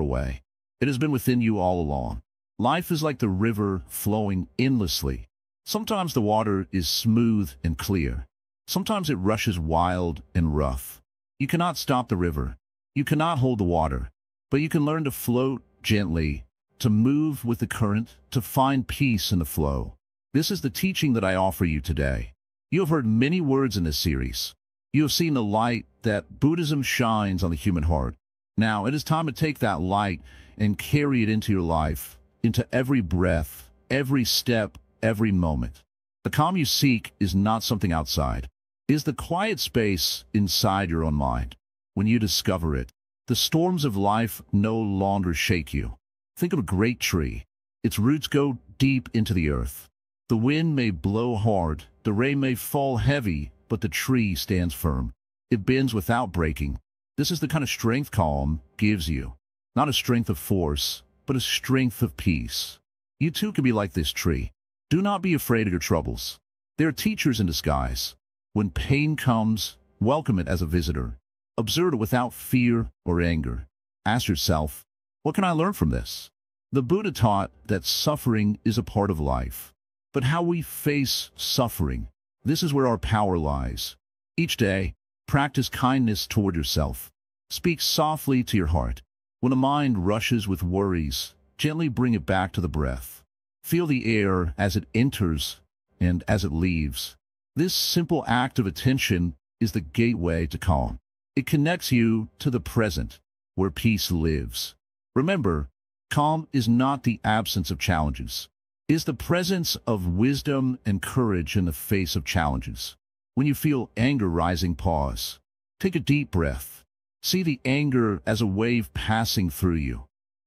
away. It has been within you all along. Life is like the river flowing endlessly. Sometimes the water is smooth and clear. Sometimes it rushes wild and rough. You cannot stop the river. You cannot hold the water. But you can learn to float gently, to move with the current, to find peace in the flow. This is the teaching that I offer you today. You have heard many words in this series. You have seen the light that Buddhism shines on the human heart. Now, it is time to take that light and carry it into your life, into every breath, every step, every moment. The calm you seek is not something outside. It is the quiet space inside your own mind. When you discover it, the storms of life no longer shake you. Think of a great tree. Its roots go deep into the earth. The wind may blow hard, the rain may fall heavy, but the tree stands firm. It bends without breaking. This is the kind of strength calm gives you. Not a strength of force, but a strength of peace. You too can be like this tree. Do not be afraid of your troubles. They are teachers in disguise. When pain comes, welcome it as a visitor. Observe it without fear or anger. Ask yourself, what can I learn from this? The Buddha taught that suffering is a part of life. But how we face suffering, this is where our power lies. Each day, practice kindness toward yourself. Speak softly to your heart. When a mind rushes with worries, gently bring it back to the breath. Feel the air as it enters and as it leaves. This simple act of attention is the gateway to calm. It connects you to the present, where peace lives. Remember, calm is not the absence of challenges. It is the presence of wisdom and courage in the face of challenges. When you feel anger rising, pause. Take a deep breath. See the anger as a wave passing through you,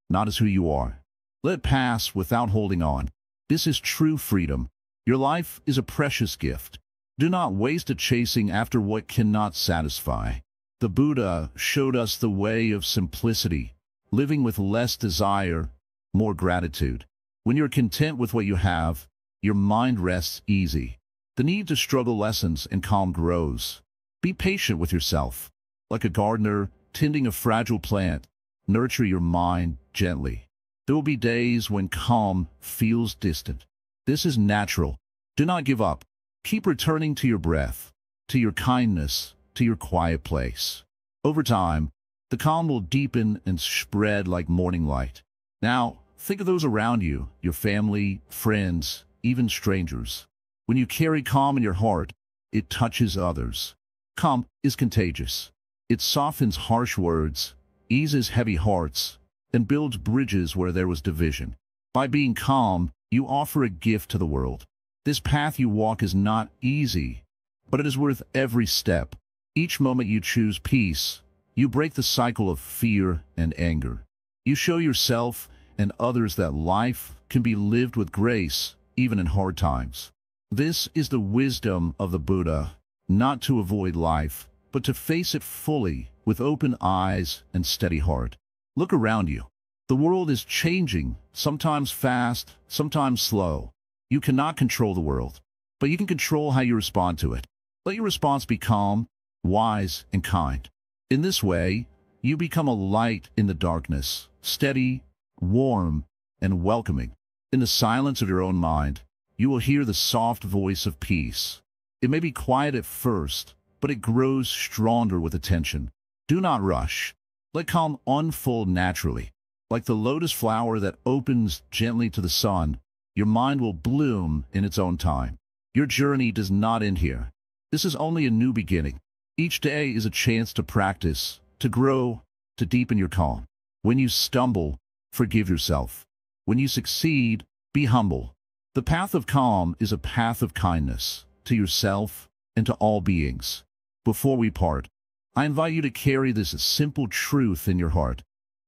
not as who you are. Let it pass without holding on. This is true freedom. Your life is a precious gift. Do not waste it chasing after what cannot satisfy. The Buddha showed us the way of simplicity, living with less desire, more gratitude. When you're content with what you have, your mind rests easy. The need to struggle lessens and calm grows. Be patient with yourself. Like a gardener tending a fragile plant, nurture your mind gently. There will be days when calm feels distant. This is natural. Do not give up. Keep returning to your breath, to your kindness, to your quiet place. Over time, the calm will deepen and spread like morning light. Now, think of those around you, your family, friends, even strangers. When you carry calm in your heart, it touches others. Calm is contagious. It softens harsh words, eases heavy hearts, and builds bridges where there was division. By being calm, you offer a gift to the world. This path you walk is not easy, but it is worth every step. Each moment you choose peace, you break the cycle of fear and anger. You show yourself and others that life can be lived with grace, even in hard times. This is the wisdom of the Buddha, not to avoid life, but to face it fully with open eyes and steady heart. Look around you. The world is changing, sometimes fast, sometimes slow. You cannot control the world, but you can control how you respond to it. Let your response be calm, wise, and kind. In this way, you become a light in the darkness, steady, warm, and welcoming. In the silence of your own mind, you will hear the soft voice of peace. It may be quiet at first, but it grows stronger with attention. Do not rush. Let calm unfold naturally. Like the lotus flower that opens gently to the sun, your mind will bloom in its own time. Your journey does not end here. This is only a new beginning. Each day is a chance to practice, to grow, to deepen your calm. When you stumble, forgive yourself. When you succeed, be humble. The path of calm is a path of kindness to yourself and to all beings. Before we part, I invite you to carry this simple truth in your heart.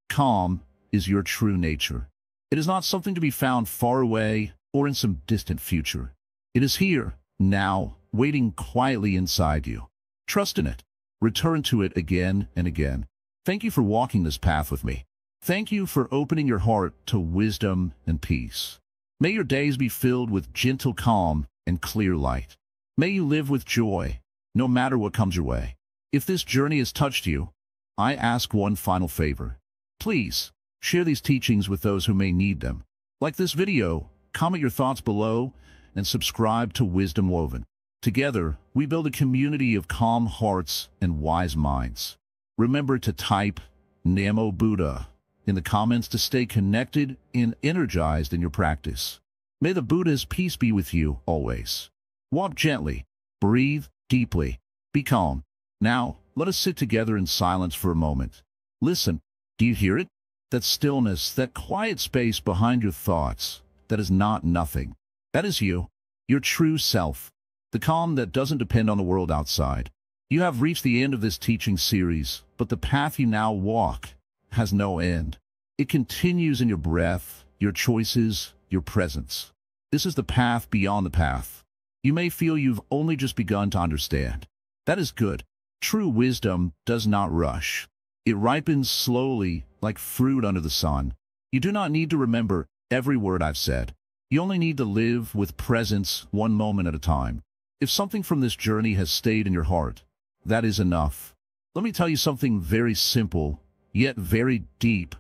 Calm is your true nature. It is not something to be found far away or in some distant future. It is here, now, waiting quietly inside you. Trust in it. Return to it again and again. Thank you for walking this path with me. Thank you for opening your heart to wisdom and peace. May your days be filled with gentle calm and clear light. May you live with joy, no matter what comes your way. If this journey has touched you, I ask one final favor. Please, share these teachings with those who may need them. Like this video, comment your thoughts below, and subscribe to Wisdom Woven. Together, we build a community of calm hearts and wise minds. Remember to type Namo Buddha in the comments to stay connected and energized in your practice. May the Buddha's peace be with you always. Walk gently, breathe deeply, be calm. Now, let us sit together in silence for a moment. Listen, do you hear it? That stillness, that quiet space behind your thoughts, that is not nothing. That is you, your true self, the calm that doesn't depend on the world outside. You have reached the end of this teaching series, but the path you now walk has no end. It continues in your breath, your choices, your presence. This is the path beyond the path. You may feel you've only just begun to understand. That is good. True wisdom does not rush. It ripens slowly, like fruit under the sun. You do not need to remember every word I've said. You only need to live with presence one moment at a time. If something from this journey has stayed in your heart, that is enough. Let me tell you something very simple, yet very deep.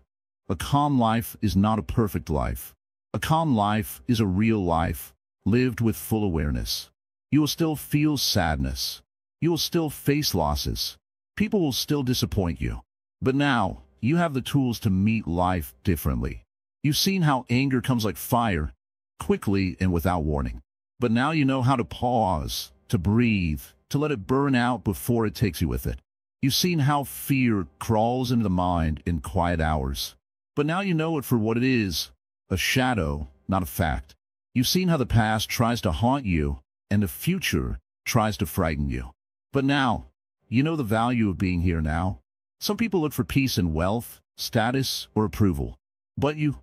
A calm life is not a perfect life. A calm life is a real life, lived with full awareness. You will still feel sadness. You will still face losses. People will still disappoint you. But now, you have the tools to meet life differently. You've seen how anger comes like fire, quickly and without warning. But now you know how to pause, to breathe, to let it burn out before it takes you with it. You've seen how fear crawls into the mind in quiet hours. But now you know it for what it is, a shadow, not a fact. You've seen how the past tries to haunt you, and the future tries to frighten you. But now, you know the value of being here now. Some people look for peace in wealth, status, or approval. But you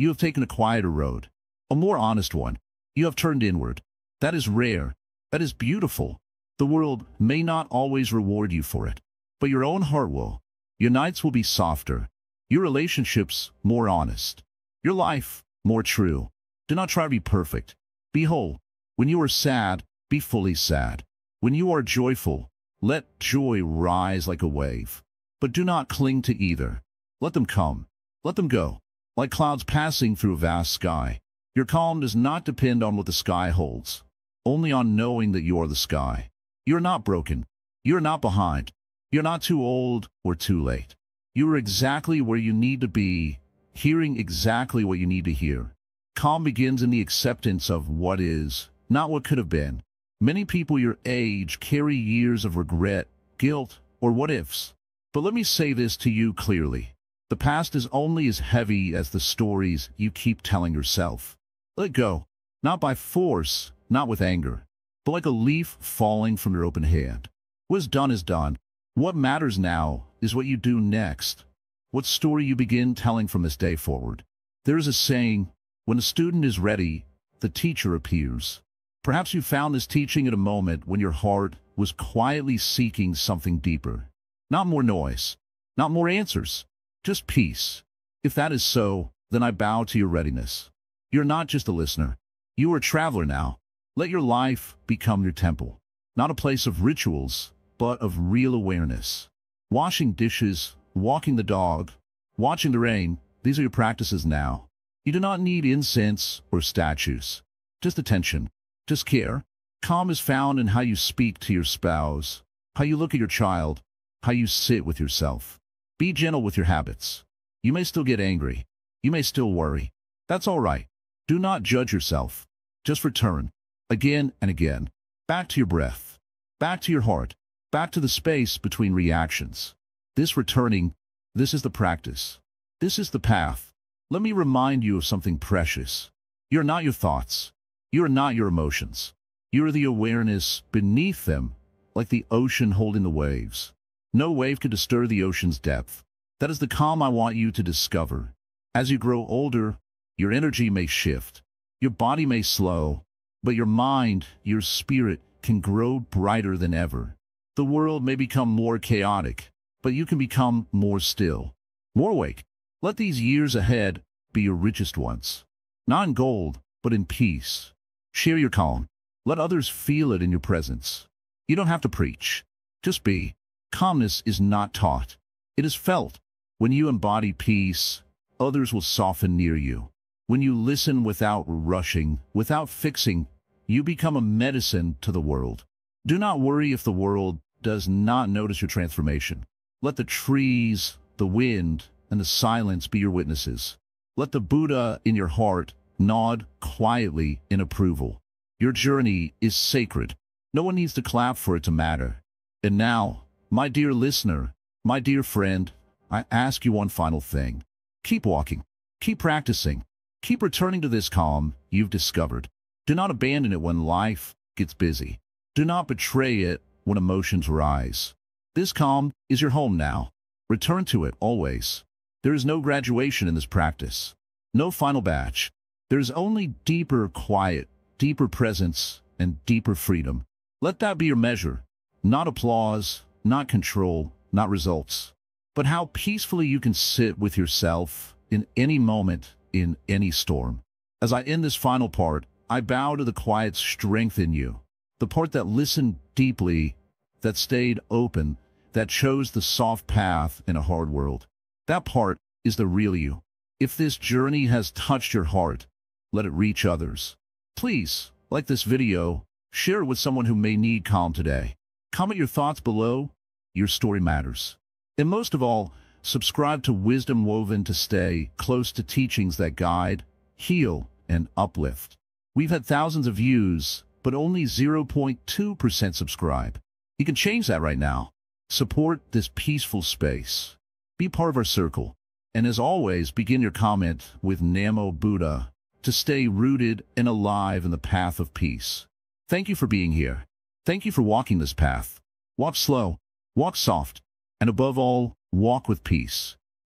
have taken a quieter road, a more honest one. You have turned inward. That is rare. That is beautiful. The world may not always reward you for it, but your own heart will. Your nights will be softer. Your relationships more honest. Your life more true. Do not try to be perfect. Be whole. When you are sad, be fully sad. When you are joyful, let joy rise like a wave. But do not cling to either. Let them come. Let them go. Like clouds passing through a vast sky. Your calm does not depend on what the sky holds, only on knowing that you are the sky. You are not broken. You are not behind. You are not too old or too late. You are exactly where you need to be, hearing exactly what you need to hear. Calm begins in the acceptance of what is, not what could have been. Many people your age carry years of regret, guilt, or what-ifs. But let me say this to you clearly. The past is only as heavy as the stories you keep telling yourself. Let go, not by force, not with anger, but like a leaf falling from your open hand. What is done is done. What matters now is what you do next, what story you begin telling from this day forward. There is a saying, when a student is ready, the teacher appears. Perhaps you found this teaching at a moment when your heart was quietly seeking something deeper. Not more noise. Not more answers. Just peace. If that is so, then I bow to your readiness. You're not just a listener. You are a traveler now. Let your life become your temple. Not a place of rituals, but of real awareness. Washing dishes, walking the dog, watching the rain, these are your practices now. You do not need incense or statues. Just attention. Just care. Calm is found in how you speak to your spouse, how you look at your child, how you sit with yourself. Be gentle with your habits. You may still get angry. You may still worry. That's all right. Do not judge yourself. Just return, again and again, back to your breath, back to your heart, back to the space between reactions. This returning, this is the practice. This is the path. Let me remind you of something precious. You're not your thoughts. You are not your emotions. You are the awareness beneath them, like the ocean holding the waves. No wave could disturb the ocean's depth. That is the calm I want you to discover. As you grow older, your energy may shift. Your body may slow, but your mind, your spirit, can grow brighter than ever. The world may become more chaotic, but you can become more still, more awake. Let these years ahead be your richest ones. Not in gold, but in peace. Share your calm. Let others feel it in your presence. You don't have to preach. Just be. Calmness is not taught. It is felt. When you embody peace, others will soften near you. When you listen without rushing, without fixing, you become a medicine to the world. Do not worry if the world does not notice your transformation. Let the trees, the wind, and the silence be your witnesses. Let the Buddha in your heart nod quietly in approval. Your journey is sacred. No one needs to clap for it to matter. And now, my dear listener, my dear friend, I ask you one final thing. Keep walking. Keep practicing. Keep returning to this calm you've discovered. Do not abandon it when life gets busy. Do not betray it when emotions rise. This calm is your home now. Return to it always. There is no graduation in this practice. No final batch. There is only deeper quiet, deeper presence, and deeper freedom. Let that be your measure. Not applause, not control, not results, but how peacefully you can sit with yourself in any moment, in any storm. As I end this final part, I bow to the quiet strength in you, the part that listened deeply, that stayed open, that chose the soft path in a hard world. That part is the real you. If this journey has touched your heart, let it reach others. Please, like this video, share it with someone who may need calm today. Comment your thoughts below. Your story matters. And most of all, subscribe to Wisdom Woven to stay close to teachings that guide, heal, and uplift. We've had thousands of views, but only 0.2% subscribe. You can change that right now. Support this peaceful space. Be part of our circle. And as always, begin your comment with Namo Buddha to stay rooted and alive in the path of peace. Thank you for being here. Thank you for walking this path. Walk slow, walk soft, and above all, walk with peace.